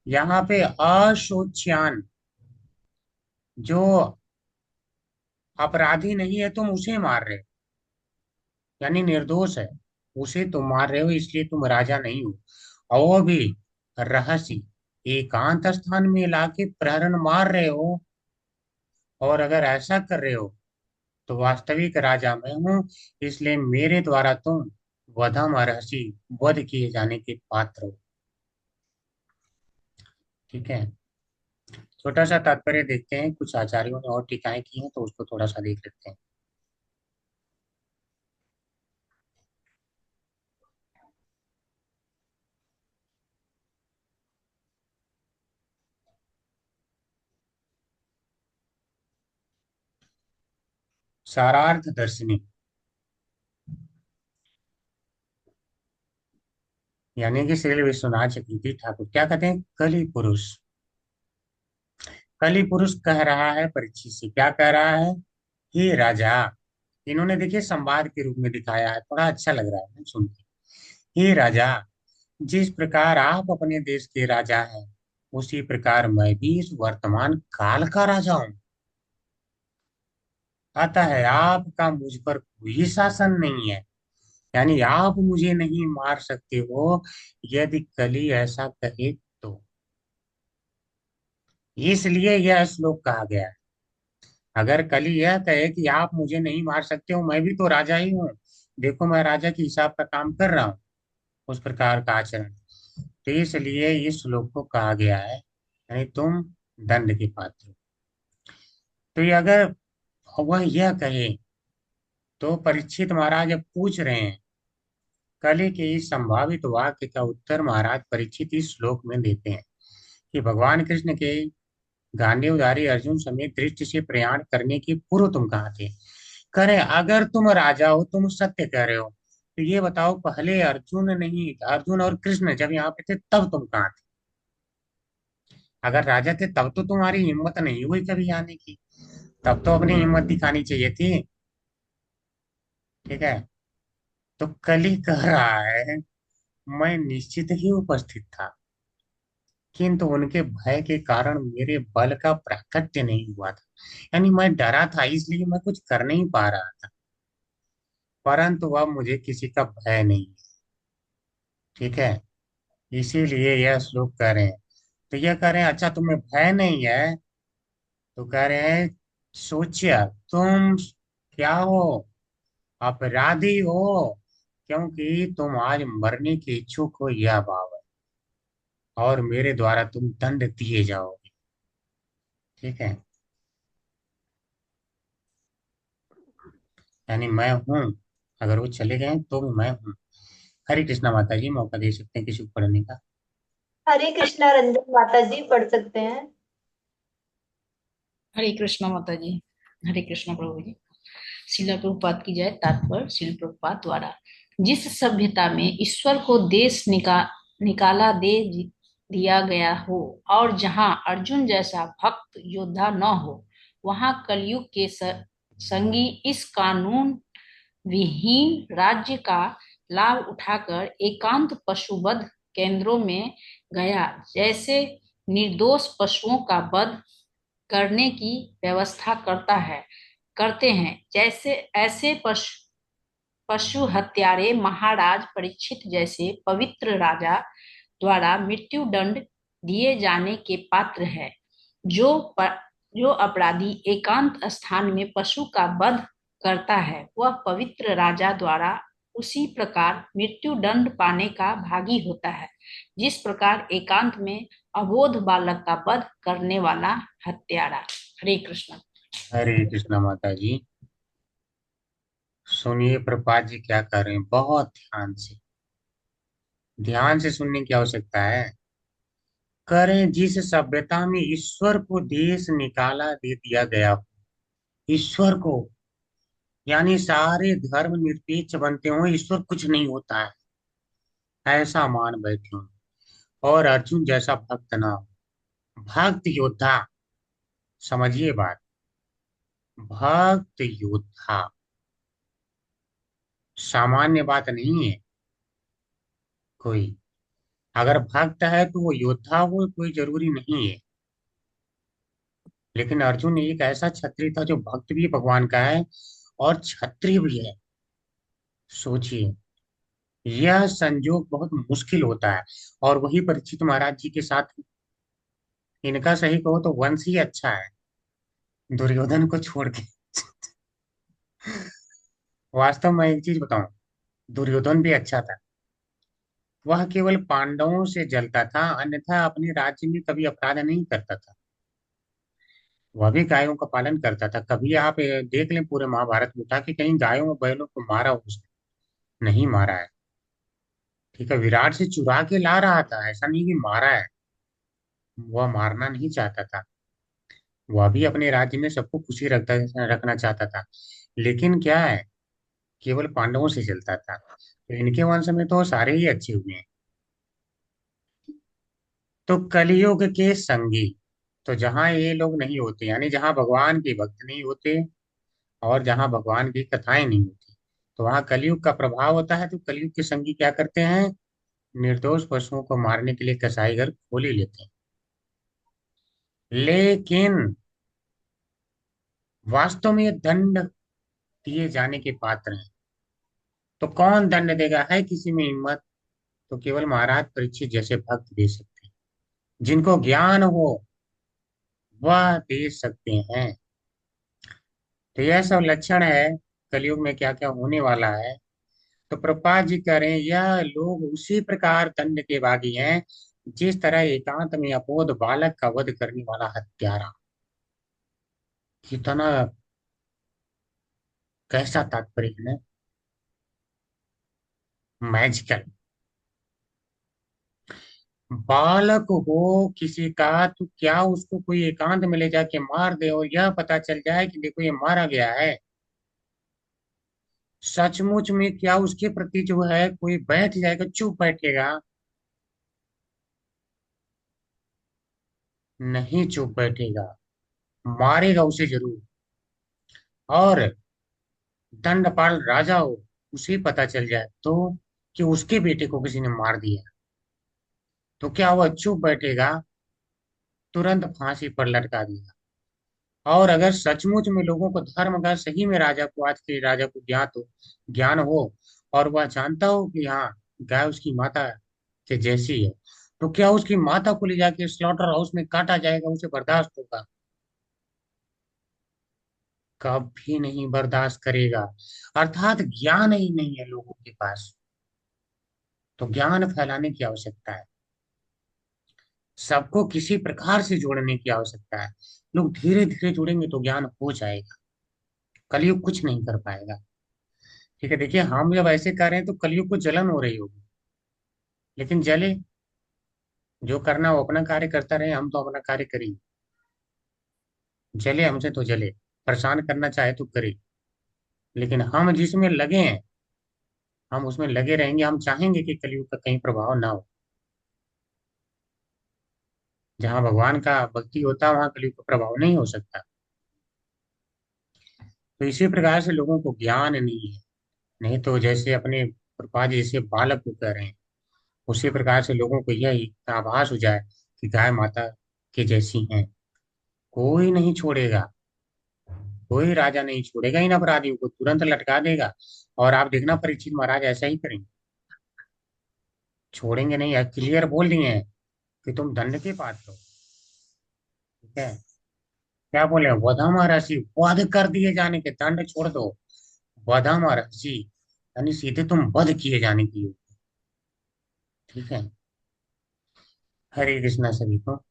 यहाँ पे अशोच्यान, जो अपराधी नहीं है तुम उसे मार रहे हो, यानी निर्दोष है, उसे तुम मार रहे हो, इसलिए तुम राजा नहीं हो। और वो भी रहस्य एकांत स्थान में लाके प्रहरण मार रहे हो। और अगर ऐसा कर रहे हो तो वास्तविक राजा मैं हूँ, इसलिए मेरे द्वारा तुम वधम रहसी वध किए जाने के पात्र हो। ठीक है। छोटा सा तात्पर्य देखते हैं, कुछ आचार्यों ने और टीकाएं की हैं तो उसको थोड़ा सा देख लेते हैं। सारार्थ दर्शनी, यानी कि श्री विश्वनाथ चक्रवर्ती ठाकुर क्या कहते हैं? कलि पुरुष। कलि पुरुष कह रहा है परीक्षित से, क्या कह रहा है? हे राजा। इन्होंने देखिए संवाद के रूप में दिखाया है, थोड़ा अच्छा लग रहा है सुन के। हे राजा, जिस प्रकार आप अपने देश के राजा हैं, उसी प्रकार मैं भी इस वर्तमान काल का राजा हूं। अतः है आपका मुझ पर कोई शासन नहीं है, यानी आप मुझे नहीं मार सकते हो यदि कली ऐसा कहे तो। इसलिए यह श्लोक कहा गया है। अगर कली यह कहे कि आप मुझे नहीं मार सकते हो, मैं भी तो राजा ही हूँ, देखो मैं राजा के हिसाब का काम कर रहा हूँ, उस प्रकार का आचरण। तो इसलिए इस श्लोक को कहा गया है, यानी तुम दंड के पात्र हो। तो ये अगर वह यह कहे तो परीक्षित महाराज अब पूछ रहे हैं, कली के इस संभावित वाक्य का उत्तर महाराज परीक्षित इस श्लोक में देते हैं कि भगवान कृष्ण के गांडीवधारी अर्जुन समेत दृष्टि से प्रयाण करने के पूर्व तुम कहाँ थे? करें अगर तुम राजा हो, तुम सत्य कह रहे हो, तो ये बताओ पहले अर्जुन नहीं, अर्जुन और कृष्ण जब यहाँ पे थे तब तुम कहाँ थे? अगर राजा थे तब तो तुम्हारी हिम्मत नहीं हुई कभी आने की, तब तो अपनी हिम्मत दिखानी चाहिए थी। ठीक है। तो कली कह रहा है मैं निश्चित ही उपस्थित था, किंतु उनके भय के कारण मेरे बल का प्राकट्य नहीं हुआ था, यानी मैं डरा था इसलिए मैं कुछ कर नहीं पा रहा था, परंतु अब मुझे किसी का भय नहीं है। ठीक है। इसीलिए यह श्लोक कह रहे हैं। तो यह कह रहे हैं अच्छा तुम्हें भय नहीं है, तो कह रहे हैं सोचिए तुम क्या हो? अपराधी हो, क्योंकि तुम आज मरने के इच्छुक हो, यह भाव है, और मेरे द्वारा तुम दंड दिए जाओगे। ठीक है। यानी मैं हूं, अगर वो चले गए तो भी मैं हूँ। हरे कृष्णा माता जी, मौका दे सकते हैं किसी को पढ़ने का? हरे कृष्णा रंजन माता जी पढ़ सकते हैं। हरे कृष्णा माता जी। हरे कृष्णा प्रभु जी। शिला प्रभुपाद की जय। तात्पर्य शिल प्रभुपाद द्वारा जिस सभ्यता में ईश्वर को देश निकाला दिया गया हो और जहां अर्जुन जैसा भक्त योद्धा न हो, वहां कलयुग के संगी इस कानून विहीन राज्य का लाभ उठाकर एकांत पशुवध केंद्रों में गया जैसे निर्दोष पशुओं का वध करने की व्यवस्था करते हैं। जैसे ऐसे पशु हत्यारे महाराज परीक्षित जैसे पवित्र राजा द्वारा मृत्यु दंड दिए जाने के पात्र है। जो अपराधी एकांत स्थान में पशु का वध करता है, वह पवित्र राजा द्वारा उसी प्रकार मृत्यु दंड पाने का भागी होता है, जिस प्रकार एकांत में अबोध बालक का वध करने वाला हत्यारा। हरे कृष्ण। हरे कृष्णा माता जी। सुनिए प्रपात जी क्या कर रहे हैं, बहुत ध्यान से सुनने की आवश्यकता है। करें जिस सभ्यता में ईश्वर को देश निकाला दे दिया गया हो, ईश्वर को, यानी सारे धर्म निरपेक्ष बनते हो, ईश्वर कुछ नहीं होता है ऐसा मान बैठे हो, और अर्जुन जैसा भक्त ना हो, भक्त योद्धा समझिए बात, भक्त योद्धा सामान्य बात नहीं है। कोई अगर भक्त है तो वो योद्धा हो, कोई जरूरी नहीं है। लेकिन अर्जुन एक ऐसा क्षत्रिय था जो भक्त भी भगवान का है और क्षत्रिय भी है। सोचिए, यह संजोग बहुत मुश्किल होता है। और वही परीक्षित महाराज जी के साथ, इनका सही कहो तो वंश ही अच्छा है, दुर्योधन को छोड़ के। वास्तव में एक चीज बताऊं, दुर्योधन भी अच्छा था। वह केवल पांडवों से जलता था, अन्यथा अपने राज्य में कभी अपराध नहीं करता था। वह भी गायों का पालन करता था। कभी आप देख लें पूरे महाभारत में उठा कि कहीं गायों और बैलों को मारा हो उसने? नहीं मारा है। ठीक है, विराट से चुरा के ला रहा था, ऐसा नहीं कि मारा है। वह मारना नहीं चाहता था। वह भी अपने राज्य में सबको खुशी रखना चाहता था। लेकिन क्या है, केवल पांडवों से चलता था। तो इनके वंश में तो सारे ही अच्छे हुए हैं। तो कलयुग के संगी, तो जहां ये लोग नहीं होते, यानी जहां भगवान के भक्त नहीं होते और जहां भगवान की कथाएं नहीं होती, तो वहां कलयुग का प्रभाव होता है। तो कलयुग के संगी क्या करते हैं? निर्दोष पशुओं को मारने के लिए कसाई घर खोल ही लेते हैं। लेकिन वास्तव में ये दंड दिए जाने के पात्र हैं। तो कौन दंड देगा? है किसी में हिम्मत? तो केवल महाराज परीक्षित जैसे भक्त दे सकते हैं। जिनको ज्ञान हो वह दे सकते हैं। तो यह सब लक्षण है कलयुग में क्या क्या होने वाला है। तो प्रभुपाद जी कह रहे हैं यह लोग उसी प्रकार दंड के भागी हैं जिस तरह एकांत में अबोध बालक का वध करने वाला हत्यारा। कितना कैसा तात्पर्य है, मैजिकल। बालक हो किसी का तो क्या उसको कोई एकांत में ले जाके मार दे और यह पता चल जाए कि देखो ये मारा गया है? सचमुच में क्या उसके प्रति जो है कोई बैठ जाएगा, चुप बैठेगा? नहीं चुप बैठेगा, मारेगा उसे जरूर। और दंडपाल राजा हो, उसे पता चल जाए तो कि उसके बेटे को किसी ने मार दिया, तो क्या वह चुप बैठेगा? तुरंत फांसी पर लटका दिया। और अगर सचमुच में लोगों को धर्म का सही में राजा को, आज के राजा को ज्ञान हो और वह जानता हो कि हाँ गाय उसकी माता के जैसी है, तो क्या उसकी माता को ले जाके स्लॉटर हाउस में काटा जाएगा? उसे बर्दाश्त होगा? कभी नहीं बर्दाश्त करेगा। अर्थात ज्ञान ही नहीं है लोगों के पास। तो ज्ञान फैलाने की आवश्यकता है, सबको किसी प्रकार से जोड़ने की आवश्यकता है। लोग धीरे धीरे जुड़ेंगे तो ज्ञान हो जाएगा। कलयुग कुछ नहीं कर पाएगा। ठीक है, देखिए हम जब ऐसे कर रहे हैं तो कलयुग को जलन हो रही होगी, लेकिन जले, जो करना वो अपना कार्य करता रहे, हम तो अपना कार्य करेंगे। जले हमसे तो जले, परेशान करना चाहे तो करे, लेकिन हम जिसमें लगे हैं हम उसमें लगे रहेंगे। हम चाहेंगे कि कलयुग का कहीं प्रभाव ना हो। जहाँ भगवान का भक्ति होता है वहां कलयुग का प्रभाव नहीं हो सकता। तो इसी प्रकार से लोगों को ज्ञान नहीं है। नहीं तो जैसे अपने प्रभुपाद जी जैसे बालक को कह रहे हैं, उसी प्रकार से लोगों को यही आभास हो जाए कि गाय माता के जैसी हैं, कोई नहीं छोड़ेगा। कोई राजा नहीं छोड़ेगा इन अपराधियों को, तुरंत लटका देगा। और आप देखना परीक्षित महाराज ऐसा ही करेंगे, छोड़ेंगे नहीं। क्लियर बोल दिए हैं कि तुम दंड के पात्र हो। ठीक है, क्या बोले? वधम ऋषि, वध कर दिए जाने के, दंड छोड़ दो। वधम ऋषि यानी सीधे तुम वध किए जाने की हो। ठीक है, हरे कृष्णा सभी को।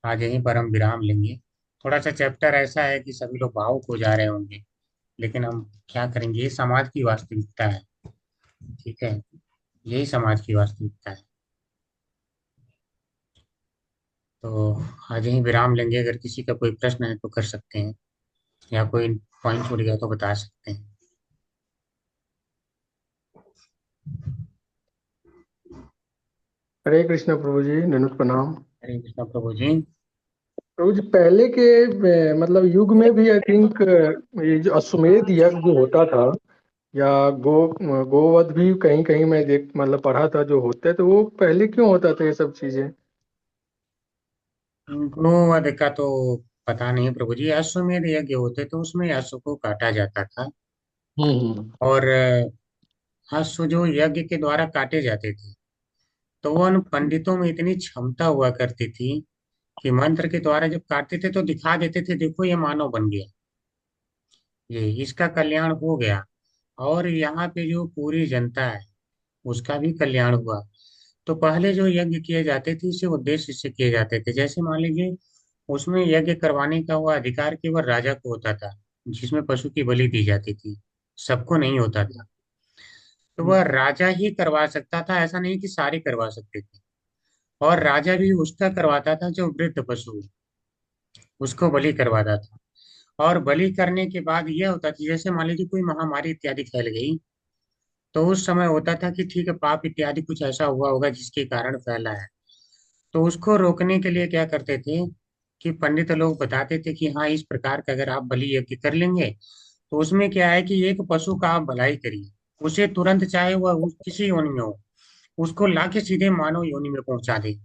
आज यहीं पर हम विराम लेंगे। थोड़ा सा चैप्टर ऐसा है कि सभी लोग भावुक हो जा रहे होंगे, लेकिन हम क्या करेंगे, ये समाज की वास्तविकता है। ठीक है, यही समाज की वास्तविकता है। तो आज यहीं विराम लेंगे। अगर किसी का कोई प्रश्न है तो कर सकते हैं, या कोई पॉइंट छूट गया तो बता सकते हैं। हरे कृष्ण प्रभु जी, ननुत प्रणाम। हरे कृष्णा प्रभु जी। प्रभु जी पहले के मतलब युग में भी आई थिंक ये जो अश्वमेध यज्ञ जो होता था या गोवध भी कहीं कहीं मैं देख मतलब पढ़ा था जो होता है, तो वो पहले क्यों होता था ये सब चीजें? गोवध का तो पता नहीं प्रभु जी। अश्वमेध यज्ञ होते तो उसमें अश्व को काटा जाता था। और अश्व जो यज्ञ के द्वारा काटे जाते थे, तो वो उन पंडितों में इतनी क्षमता हुआ करती थी कि मंत्र के द्वारा जब काटते थे तो दिखा देते थे, देखो ये मानव बन गया, ये इसका कल्याण हो गया। और यहाँ पे जो पूरी जनता है उसका भी कल्याण हुआ। तो पहले जो यज्ञ किए जाते थे इसे उद्देश्य से किए जाते थे। जैसे मान लीजिए उसमें यज्ञ करवाने का वो अधिकार केवल राजा को होता था, जिसमें पशु की बलि दी जाती थी, सबको नहीं होता था। तो वह राजा ही करवा सकता था, ऐसा नहीं कि सारे करवा सकते थे। और राजा भी उसका करवाता था जो वृद्ध पशु हो, उसको बलि करवाता था। और बलि करने के बाद यह होता था, जैसे मान लीजिए कोई महामारी इत्यादि फैल गई, तो उस समय होता था कि ठीक है पाप इत्यादि कुछ ऐसा हुआ होगा जिसके कारण फैला है। तो उसको रोकने के लिए क्या करते थे कि पंडित लोग बताते थे कि हाँ इस प्रकार का अगर आप बलि यज्ञ कर लेंगे तो उसमें क्या है कि एक पशु का आप भलाई करिए, उसे तुरंत चाहे वह किसी योनि में हो, उसको लाके सीधे मानव योनि में पहुंचा दे।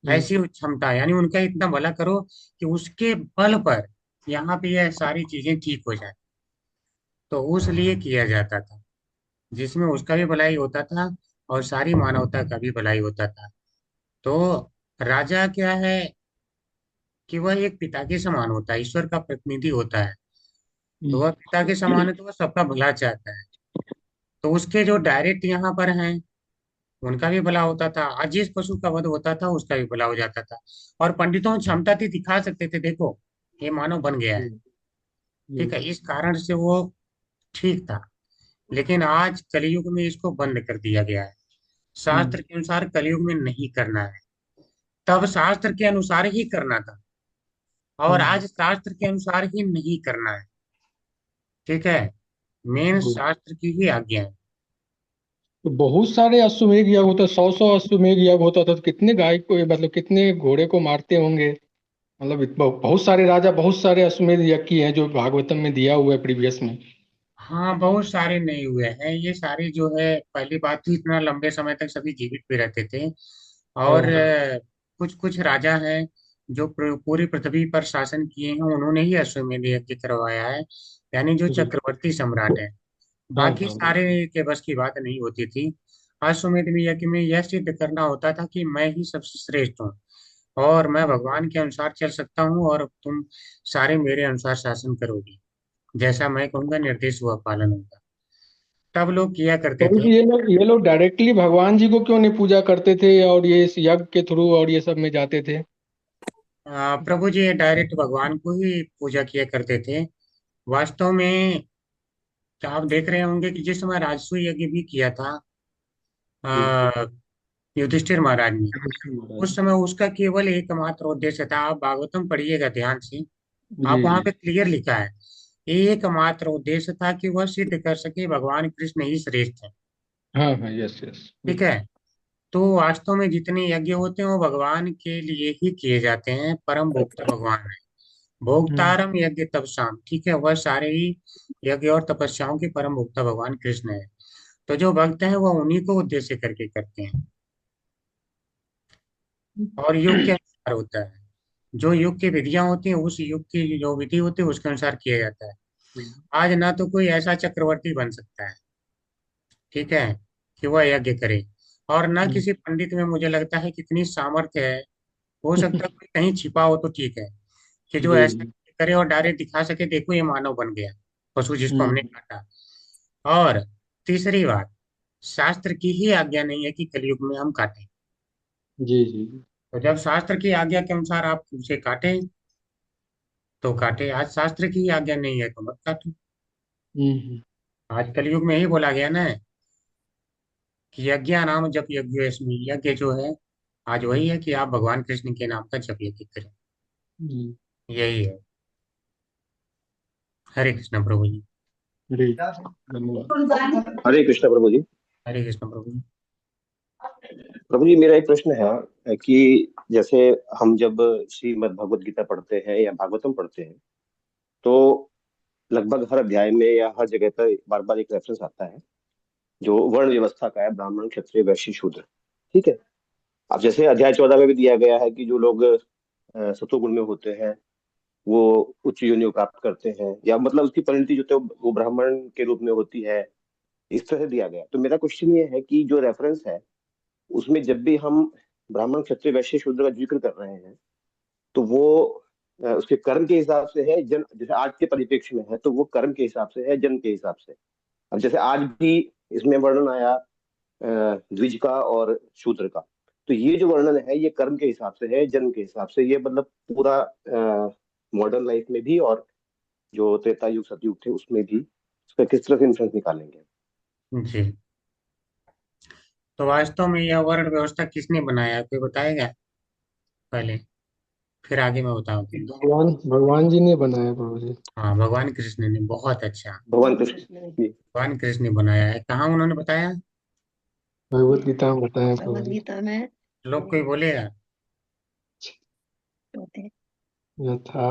ऐसी क्षमता है, यानी उनका इतना भला करो कि उसके बल पर यहाँ पे यह सारी चीजें ठीक हो जाए। तो उस लिए किया जाता था, जिसमें उसका भी भलाई होता था और सारी मानवता का भी भलाई होता था। तो राजा क्या है कि वह एक पिता के समान होता है, ईश्वर का प्रतिनिधि होता है। तो वह पिता के समान है तो वह सबका भला चाहता है। तो उसके जो डायरेक्ट यहाँ पर हैं उनका भी भला होता था, और जिस पशु का वध होता था उसका भी भला हो जाता था। और पंडितों में क्षमता थी, दिखा सकते थे देखो ये मानव बन गया है। ठीक है, इस कारण से वो ठीक था। लेकिन आज कलयुग में इसको बंद कर दिया गया है। शास्त्र के अनुसार कलयुग में नहीं करना है, तब शास्त्र के अनुसार ही करना था और आज शास्त्र के अनुसार ही नहीं करना है। ठीक है, मेन शास्त्र की ही आज्ञा है। तो बहुत सारे अश्वमेध यज्ञ होता, 100 अश्वमेध यज्ञ होता था, तो कितने गाय को मतलब कितने घोड़े को मारते होंगे? मतलब बहुत सारे राजा बहुत सारे अश्वमेध यज्ञ किए हैं जो भागवतम में दिया हुआ है प्रीवियस में। हाँ बहुत सारे नहीं हुए हैं, ये सारे जो है पहली बात तो इतना लंबे समय तक सभी जीवित भी रहते थे। और कुछ कुछ राजा हैं जो पूरी पृथ्वी पर शासन किए हैं, उन्होंने ही अश्वमेध यज्ञ करवाया है, यानी जो चक्रवर्ती सम्राट है। हाँ बाकी हाँ। सारे के बस की बात नहीं होती थी। अश्वमेध यज्ञ में यह सिद्ध करना होता था कि मैं ही सबसे श्रेष्ठ हूँ और मैं भगवान के अनुसार चल सकता हूँ और तुम सारे मेरे अनुसार शासन करोगे, जैसा मैं कहूंगा निर्देश हुआ पालन होगा। तब लोग किया करते तो थे। ये लोग डायरेक्टली भगवान जी को क्यों नहीं पूजा करते थे और ये इस यज्ञ के थ्रू और ये सब में जाते थे? प्रभु जी डायरेक्ट भगवान को ही पूजा किया करते थे। वास्तव में क्या आप देख रहे होंगे कि जिस समय राजसूय यज्ञ भी किया था आ, युधिष्ठिर महाराज ने, उस समय उसका केवल एकमात्र उद्देश्य था, आप भागवतम पढ़िएगा ध्यान से, जी आप वहां जी। पे क्लियर लिखा है, एकमात्र उद्देश्य था कि वह सिद्ध कर सके भगवान कृष्ण ही श्रेष्ठ है। हाँ हाँ, यस यस। ठीक है, तो वास्तव में जितने यज्ञ होते हैं वो भगवान के लिए ही किए जाते हैं, परम भोक्ता भगवान है। भोक्तारम यज्ञ तपस्याम, ठीक है, वह सारे ही यज्ञ और तपस्याओं के परम भोक्ता भगवान कृष्ण है। तो जो भक्त है वह उन्हीं को उद्देश्य करके करते हैं और युग के अनुसार होता है। जो युग की विधियां होती हैं उस युग की जो विधि होती है उसके अनुसार किया जाता है। आज ना तो कोई ऐसा चक्रवर्ती बन सकता है, ठीक है, कि वह यज्ञ करे, और ना किसी पंडित में मुझे लगता है कितनी सामर्थ्य है। हो सकता है कोई कहीं छिपा हो तो ठीक है, कि जो जी ऐसा जी। करे और डायरेक्ट दिखा सके देखो ये मानव बन गया, पशु जिसको हमने हम्म, काटा। और तीसरी बात, शास्त्र की ही आज्ञा नहीं है कि कलयुग में हम काटें। जी जी। तो जब शास्त्र की आज्ञा के अनुसार आप उसे काटें तो काटे, आज शास्त्र की ही आज्ञा नहीं है तो मत काटो। हम्म। आज कलयुग में ही बोला गया ना कि यज्ञ नाम जप यज्ञ, यज्ञ जो है आज वही है कि आप भगवान कृष्ण के नाम का जप यज्ञ करें। हम्म। यही है। हरे कृष्ण प्रभु जी। जी धन्यवाद। हरे कृष्ण प्रभु जी। हरे कृष्ण प्रभु जी। प्रभु जी, मेरा एक प्रश्न है कि जैसे हम जब श्रीमद् भगवत गीता पढ़ते हैं या भागवतम पढ़ते हैं, तो लगभग हर अध्याय में या हर जगह पर बार बार एक रेफरेंस आता है जो वर्ण व्यवस्था का है, ब्राह्मण क्षत्रिय वैश्य शूद्र। ठीक है। अब जैसे अध्याय 14 में भी दिया गया है कि जो लोग सतोगुण में होते हैं वो उच्च योनि प्राप्त करते हैं, या मतलब उसकी परिणति जो है वो ब्राह्मण के रूप में होती है। इस तरह से दिया गया। तो मेरा क्वेश्चन ये है कि जो रेफरेंस है उसमें जब भी हम ब्राह्मण क्षत्रिय वैश्य शूद्र का जिक्र कर रहे हैं, तो वो उसके कर्म के हिसाब से है, जन जैसे आज के परिप्रेक्ष्य में है तो वो कर्म के हिसाब से है, जन्म के हिसाब से। अब जैसे आज भी इसमें वर्णन आया द्विज का और शूद्र का, तो ये जो वर्णन है ये कर्म के हिसाब से है, जन्म के हिसाब से। ये मतलब पूरा मॉडर्न लाइफ में भी और जो त्रेता युग सतयुग थे उसमें भी इसका किस तरह से इन्फ्लुएंस निकालेंगे? जी, तो वास्तव में यह वर्ण व्यवस्था किसने बनाया, कोई बताएगा पहले, फिर आगे मैं बताऊंगी। भगवान जी ने बनाया प्रभु जी। हाँ, भगवान कृष्ण ने। बहुत अच्छा, भगवान कृष्ण भगवान कृष्ण ने बनाया है। कहाँ उन्होंने बताया? भगवत गीता में बताया प्रभु भगवद जी। गीता में लोग कोई बोलेगा? यथा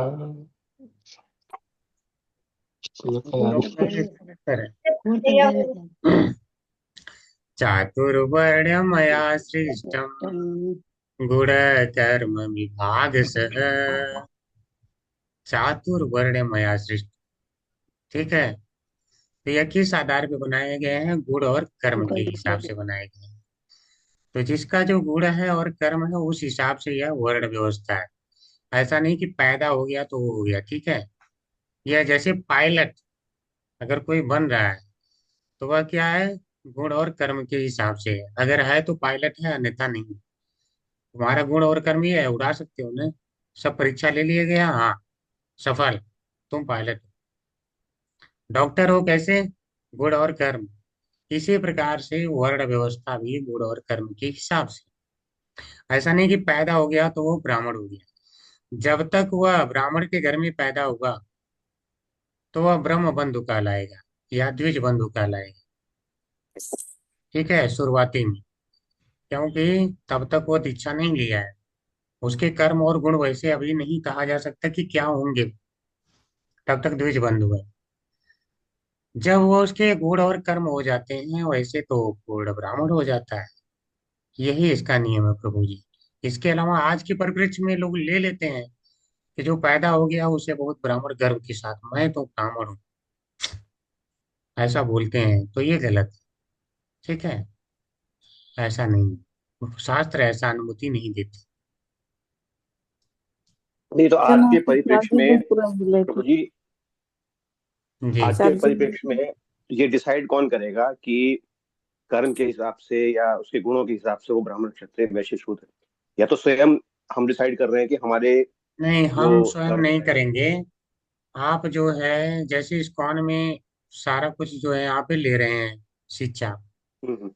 चातुर्वर्ण्यमया सृष्टम गुणकर्म विभागशः। चातुर्वर्ण्यमया सृष्टि, ठीक है। तो यह किस आधार पे बनाए गए हैं? गुण और कर्म के हिसाब से बनाए गए हैं। तो जिसका जो गुण है और कर्म है उस हिसाब से यह वर्ण व्यवस्था है। ऐसा नहीं कि पैदा हो गया तो वो हो गया, ठीक है। यह जैसे पायलट अगर कोई बन रहा है तो वह क्या है? गुण और कर्म के हिसाब से है। अगर है तो पायलट है, अन्यथा नहीं। तुम्हारा गुण और कर्म ही है, उड़ा सकते हो ना। सब परीक्षा ले लिए गया, हाँ सफल, तुम पायलट हो। डॉक्टर हो कैसे? गुण और कर्म। इसी प्रकार से वर्ण व्यवस्था भी गुण और कर्म के हिसाब से। ऐसा नहीं कि पैदा हो गया तो वो ब्राह्मण हो गया। जब तक वह ब्राह्मण के घर में पैदा होगा तो वह ब्रह्म बंधु कहलाएगा या द्विज बंधु कहलाएगा, ठीक है, शुरुआती में। क्योंकि तब तक वो दीक्षा नहीं लिया है, उसके कर्म और गुण वैसे अभी नहीं कहा जा सकता कि क्या होंगे, तब तक द्विज बंधु है। जब वो उसके गुण और कर्म हो जाते हैं वैसे तो पूर्ण ब्राह्मण हो जाता है। यही इसका नियम है प्रभु जी। इसके अलावा आज के परिप्रेक्ष्य में लोग ले लेते हैं कि जो पैदा हो गया उसे बहुत ब्राह्मण गर्व के साथ मैं तो ब्राह्मण हूँ, ऐसा बोलते हैं, तो ये गलत है, ठीक है। ऐसा नहीं, शास्त्र ऐसा अनुमति नहीं देते। नहीं, तो आज के परिप्रेक्ष्य शादी में में पूरा प्रभु जी, जी, आज के परिप्रेक्ष्य में ये डिसाइड कौन करेगा कि कर्म के हिसाब से या उसके गुणों के हिसाब से वो ब्राह्मण क्षत्रिय वैश्य शूद्र है? या तो स्वयं हम डिसाइड कर रहे हैं कि हमारे नहीं, हम जो स्वयं कर्म नहीं है। करेंगे। आप जो है जैसे इस्कॉन में सारा कुछ जो है आप ही ले रहे हैं शिक्षा। हम्म,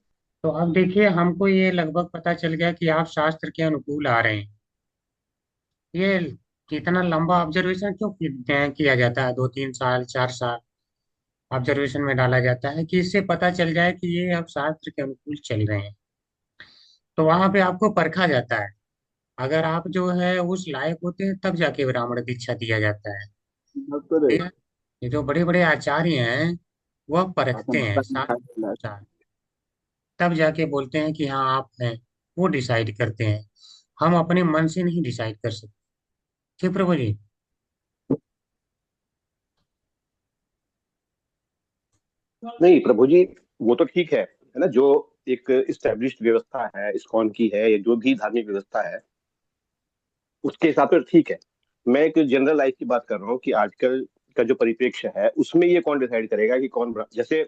तो अब देखिए, हमको ये लगभग पता चल गया कि आप शास्त्र के अनुकूल आ रहे हैं। ये कितना लंबा ऑब्जर्वेशन क्यों किया जाता है? 2-3 साल 4 साल ऑब्जर्वेशन में डाला जाता है कि इससे पता चल जाए कि ये आप शास्त्र के अनुकूल चल रहे हैं। तो वहां पे आपको परखा जाता है। अगर आप जो है उस लायक होते हैं तब जाके ब्राह्मण दीक्षा दिया जाता है, ठीक है? ये जो बड़े बड़े आचार्य हैं वह परखते हैं शास्त्र, तब जाके बोलते हैं कि हाँ आप हैं। वो डिसाइड करते हैं, हम अपने मन से नहीं डिसाइड कर सकते, ठीक प्रभु जी। नहीं प्रभु जी, वो तो ठीक है ना, जो एक इस्टेब्लिश्ड व्यवस्था है इस्कॉन की है या जो भी धार्मिक व्यवस्था है उसके हिसाब से ठीक है। मैं एक जनरल लाइफ की बात कर रहा हूँ कि आजकल का जो परिप्रेक्ष्य है उसमें ये कौन डिसाइड करेगा कि कौन जैसे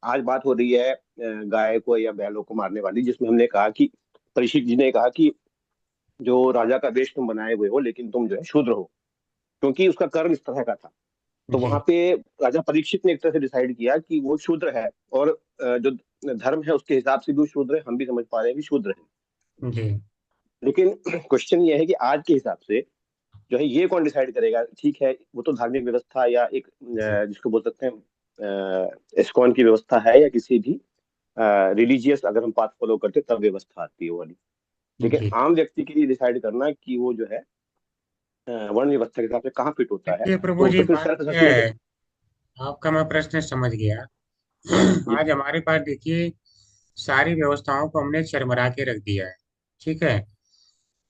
आज बात हो रही है गाय को या बैलों को मारने वाली, जिसमें हमने कहा कि परीक्षित जी ने कहा कि जो राजा का वेश तुम बनाए हुए हो लेकिन तुम जो है शूद्र हो, क्योंकि उसका कर्म इस तरह का था। तो वहां पे राजा परीक्षित ने एक तरह से डिसाइड किया कि वो शूद्र है, और जो धर्म है उसके हिसाब से भी शूद्र है, हम भी समझ पा रहे हैं कि शूद्र है। जी, लेकिन क्वेश्चन ये है कि आज के हिसाब से जो है ये कौन डिसाइड करेगा? ठीक है, वो तो धार्मिक व्यवस्था या एक जिसको बोल सकते हैं इस्कॉन की व्यवस्था है या किसी भी रिलीजियस अगर हम पाथ फॉलो करते तब व्यवस्था आती है वो वाली। लेकिन जी आम व्यक्ति के लिए डिसाइड करना कि वो जो है वर्ण व्यवस्था के हिसाब से कहाँ फिट होता है, देखिए प्रभु तो जी, फिर बात सेल्फ यह असेसमेंट। है, आपका मैं प्रश्न समझ गया। जी आज हमारे पास देखिए सारी व्यवस्थाओं को हमने चरमरा के रख दिया है, ठीक है।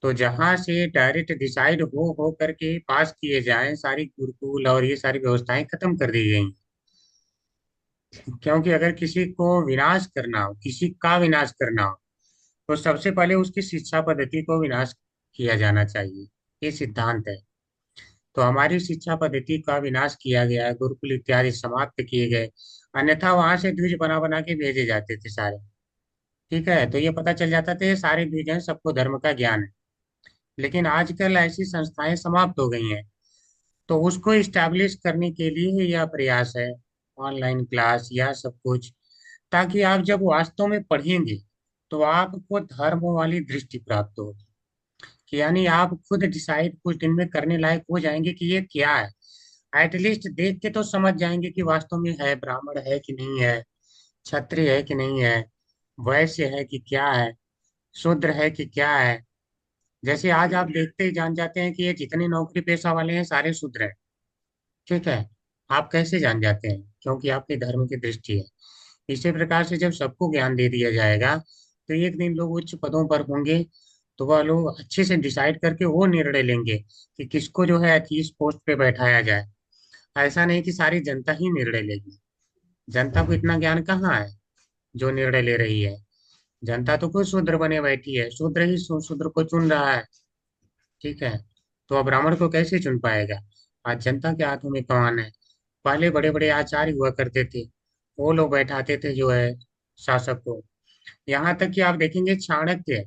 तो जहां से डायरेक्ट डिसाइड हो करके पास किए जाएं, सारी गुरुकुल और ये सारी व्यवस्थाएं खत्म कर दी गई। क्योंकि अगर किसी को विनाश करना हो, किसी का विनाश करना हो, तो सबसे पहले उसकी शिक्षा पद्धति को विनाश किया जाना चाहिए, ये सिद्धांत है। तो हमारी शिक्षा पद्धति का विनाश किया गया है, गुरुकुल इत्यादि समाप्त किए गए, अन्यथा वहां से द्विज बना बना के भेजे जाते थे सारे, ठीक है। तो ये पता चल जाता था ये सारे द्विज हैं, सबको धर्म का ज्ञान है। लेकिन आजकल ऐसी संस्थाएं समाप्त हो गई हैं, तो उसको इस्टेब्लिश करने के लिए यह प्रयास है, ऑनलाइन क्लास या सब कुछ, ताकि आप जब वास्तव में पढ़ेंगे तो आपको धर्म वाली दृष्टि प्राप्त होगी, कि यानी आप खुद डिसाइड कुछ दिन में करने लायक हो जाएंगे कि ये क्या है। एटलीस्ट देख के तो समझ जाएंगे कि वास्तव में है, ब्राह्मण है कि नहीं है, क्षत्रिय है कि नहीं है, वैश्य है कि क्या है, शूद्र है कि क्या है। जैसे आज आप देखते ही जान जाते हैं कि ये जितने नौकरी पेशा वाले हैं सारे शूद्र हैं, ठीक है। आप कैसे जान जाते हैं? क्योंकि आपके धर्म की दृष्टि है। इसी प्रकार से जब सबको ज्ञान दे दिया जाएगा तो एक दिन लोग उच्च पदों पर होंगे, तो वह लोग अच्छे से डिसाइड करके वो निर्णय लेंगे कि किसको जो है किस पोस्ट पे बैठाया जाए। ऐसा नहीं कि सारी जनता ही निर्णय लेगी। जनता को इतना ज्ञान कहाँ है जो निर्णय ले रही है। जनता तो खुद शूद्र बने बैठी है, शूद्र ही शूद्र को चुन रहा है, ठीक है। तो अब ब्राह्मण को कैसे चुन पाएगा? आज जनता के हाथों में कमान है। पहले बड़े बड़े आचार्य हुआ करते थे, वो लोग बैठाते थे जो है शासक को। यहाँ तक कि आप देखेंगे चाणक्य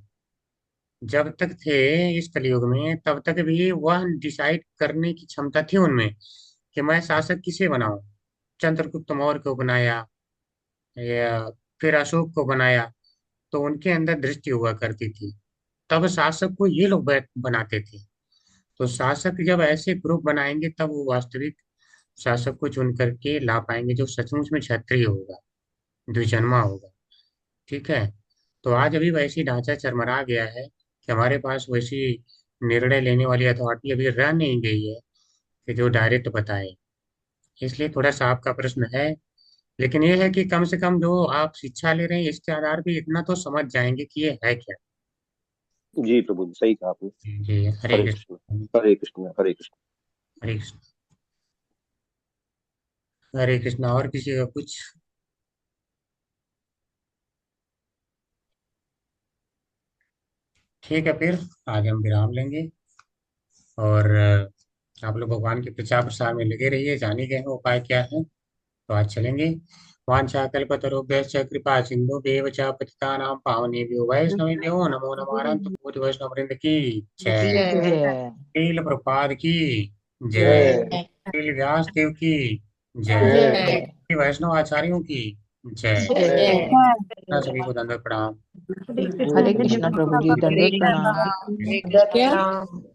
जब तक थे इस कलयुग में, तब तक भी वह डिसाइड करने की क्षमता थी उनमें कि मैं शासक किसे बनाऊं। चंद्रगुप्त मौर्य को बनाया या फिर अशोक को बनाया, तो उनके अंदर दृष्टि हुआ करती थी। तब शासक को ये लोग बनाते थे। तो शासक जब ऐसे ग्रुप बनाएंगे तब वो वास्तविक शासक को चुन करके ला पाएंगे जो सचमुच में क्षत्रिय होगा, द्विजन्मा होगा, ठीक है। तो आज अभी वैसी ढांचा चरमरा गया है कि हमारे पास वैसी निर्णय लेने वाली अथॉरिटी अभी रह नहीं गई है कि जो डायरेक्ट बताए। इसलिए थोड़ा सा आपका प्रश्न है, लेकिन ये है कि कम से कम जो आप शिक्षा ले रहे हैं इसके आधार पे इतना तो समझ जाएंगे कि ये है क्या। जी प्रभु जी, सही कहा आपने। जी हरे हरे कृष्ण। कृष्ण हरे कृष्ण हरे कृष्ण। हरे कृष्ण। हरे कृष्ण। और किसी का कुछ? ठीक है, फिर आज हम विराम लेंगे और आप लोग भगवान के प्रचार प्रसार में लगे रहिए, जाने गए हैं उपाय क्या है। तो आज चलेंगे। वाञ्छाकल्पतरुभ्यश्च कृपा सिन्धुभ्येव च पतितानां पावनेभ्यो वैष्णवेभ्यो नमो नमः। अनंत कोटि वैष्णव वृंद की जय। श्रील प्रभुपाद की जय। श्रील व्यास देव की जय। श्री वैष्णव आचार्यों की जय। सभी को दंडवत प्रणाम। हरे कृष्णा प्रभु जी, दंडवत प्रणाम। हरे कृष्ण।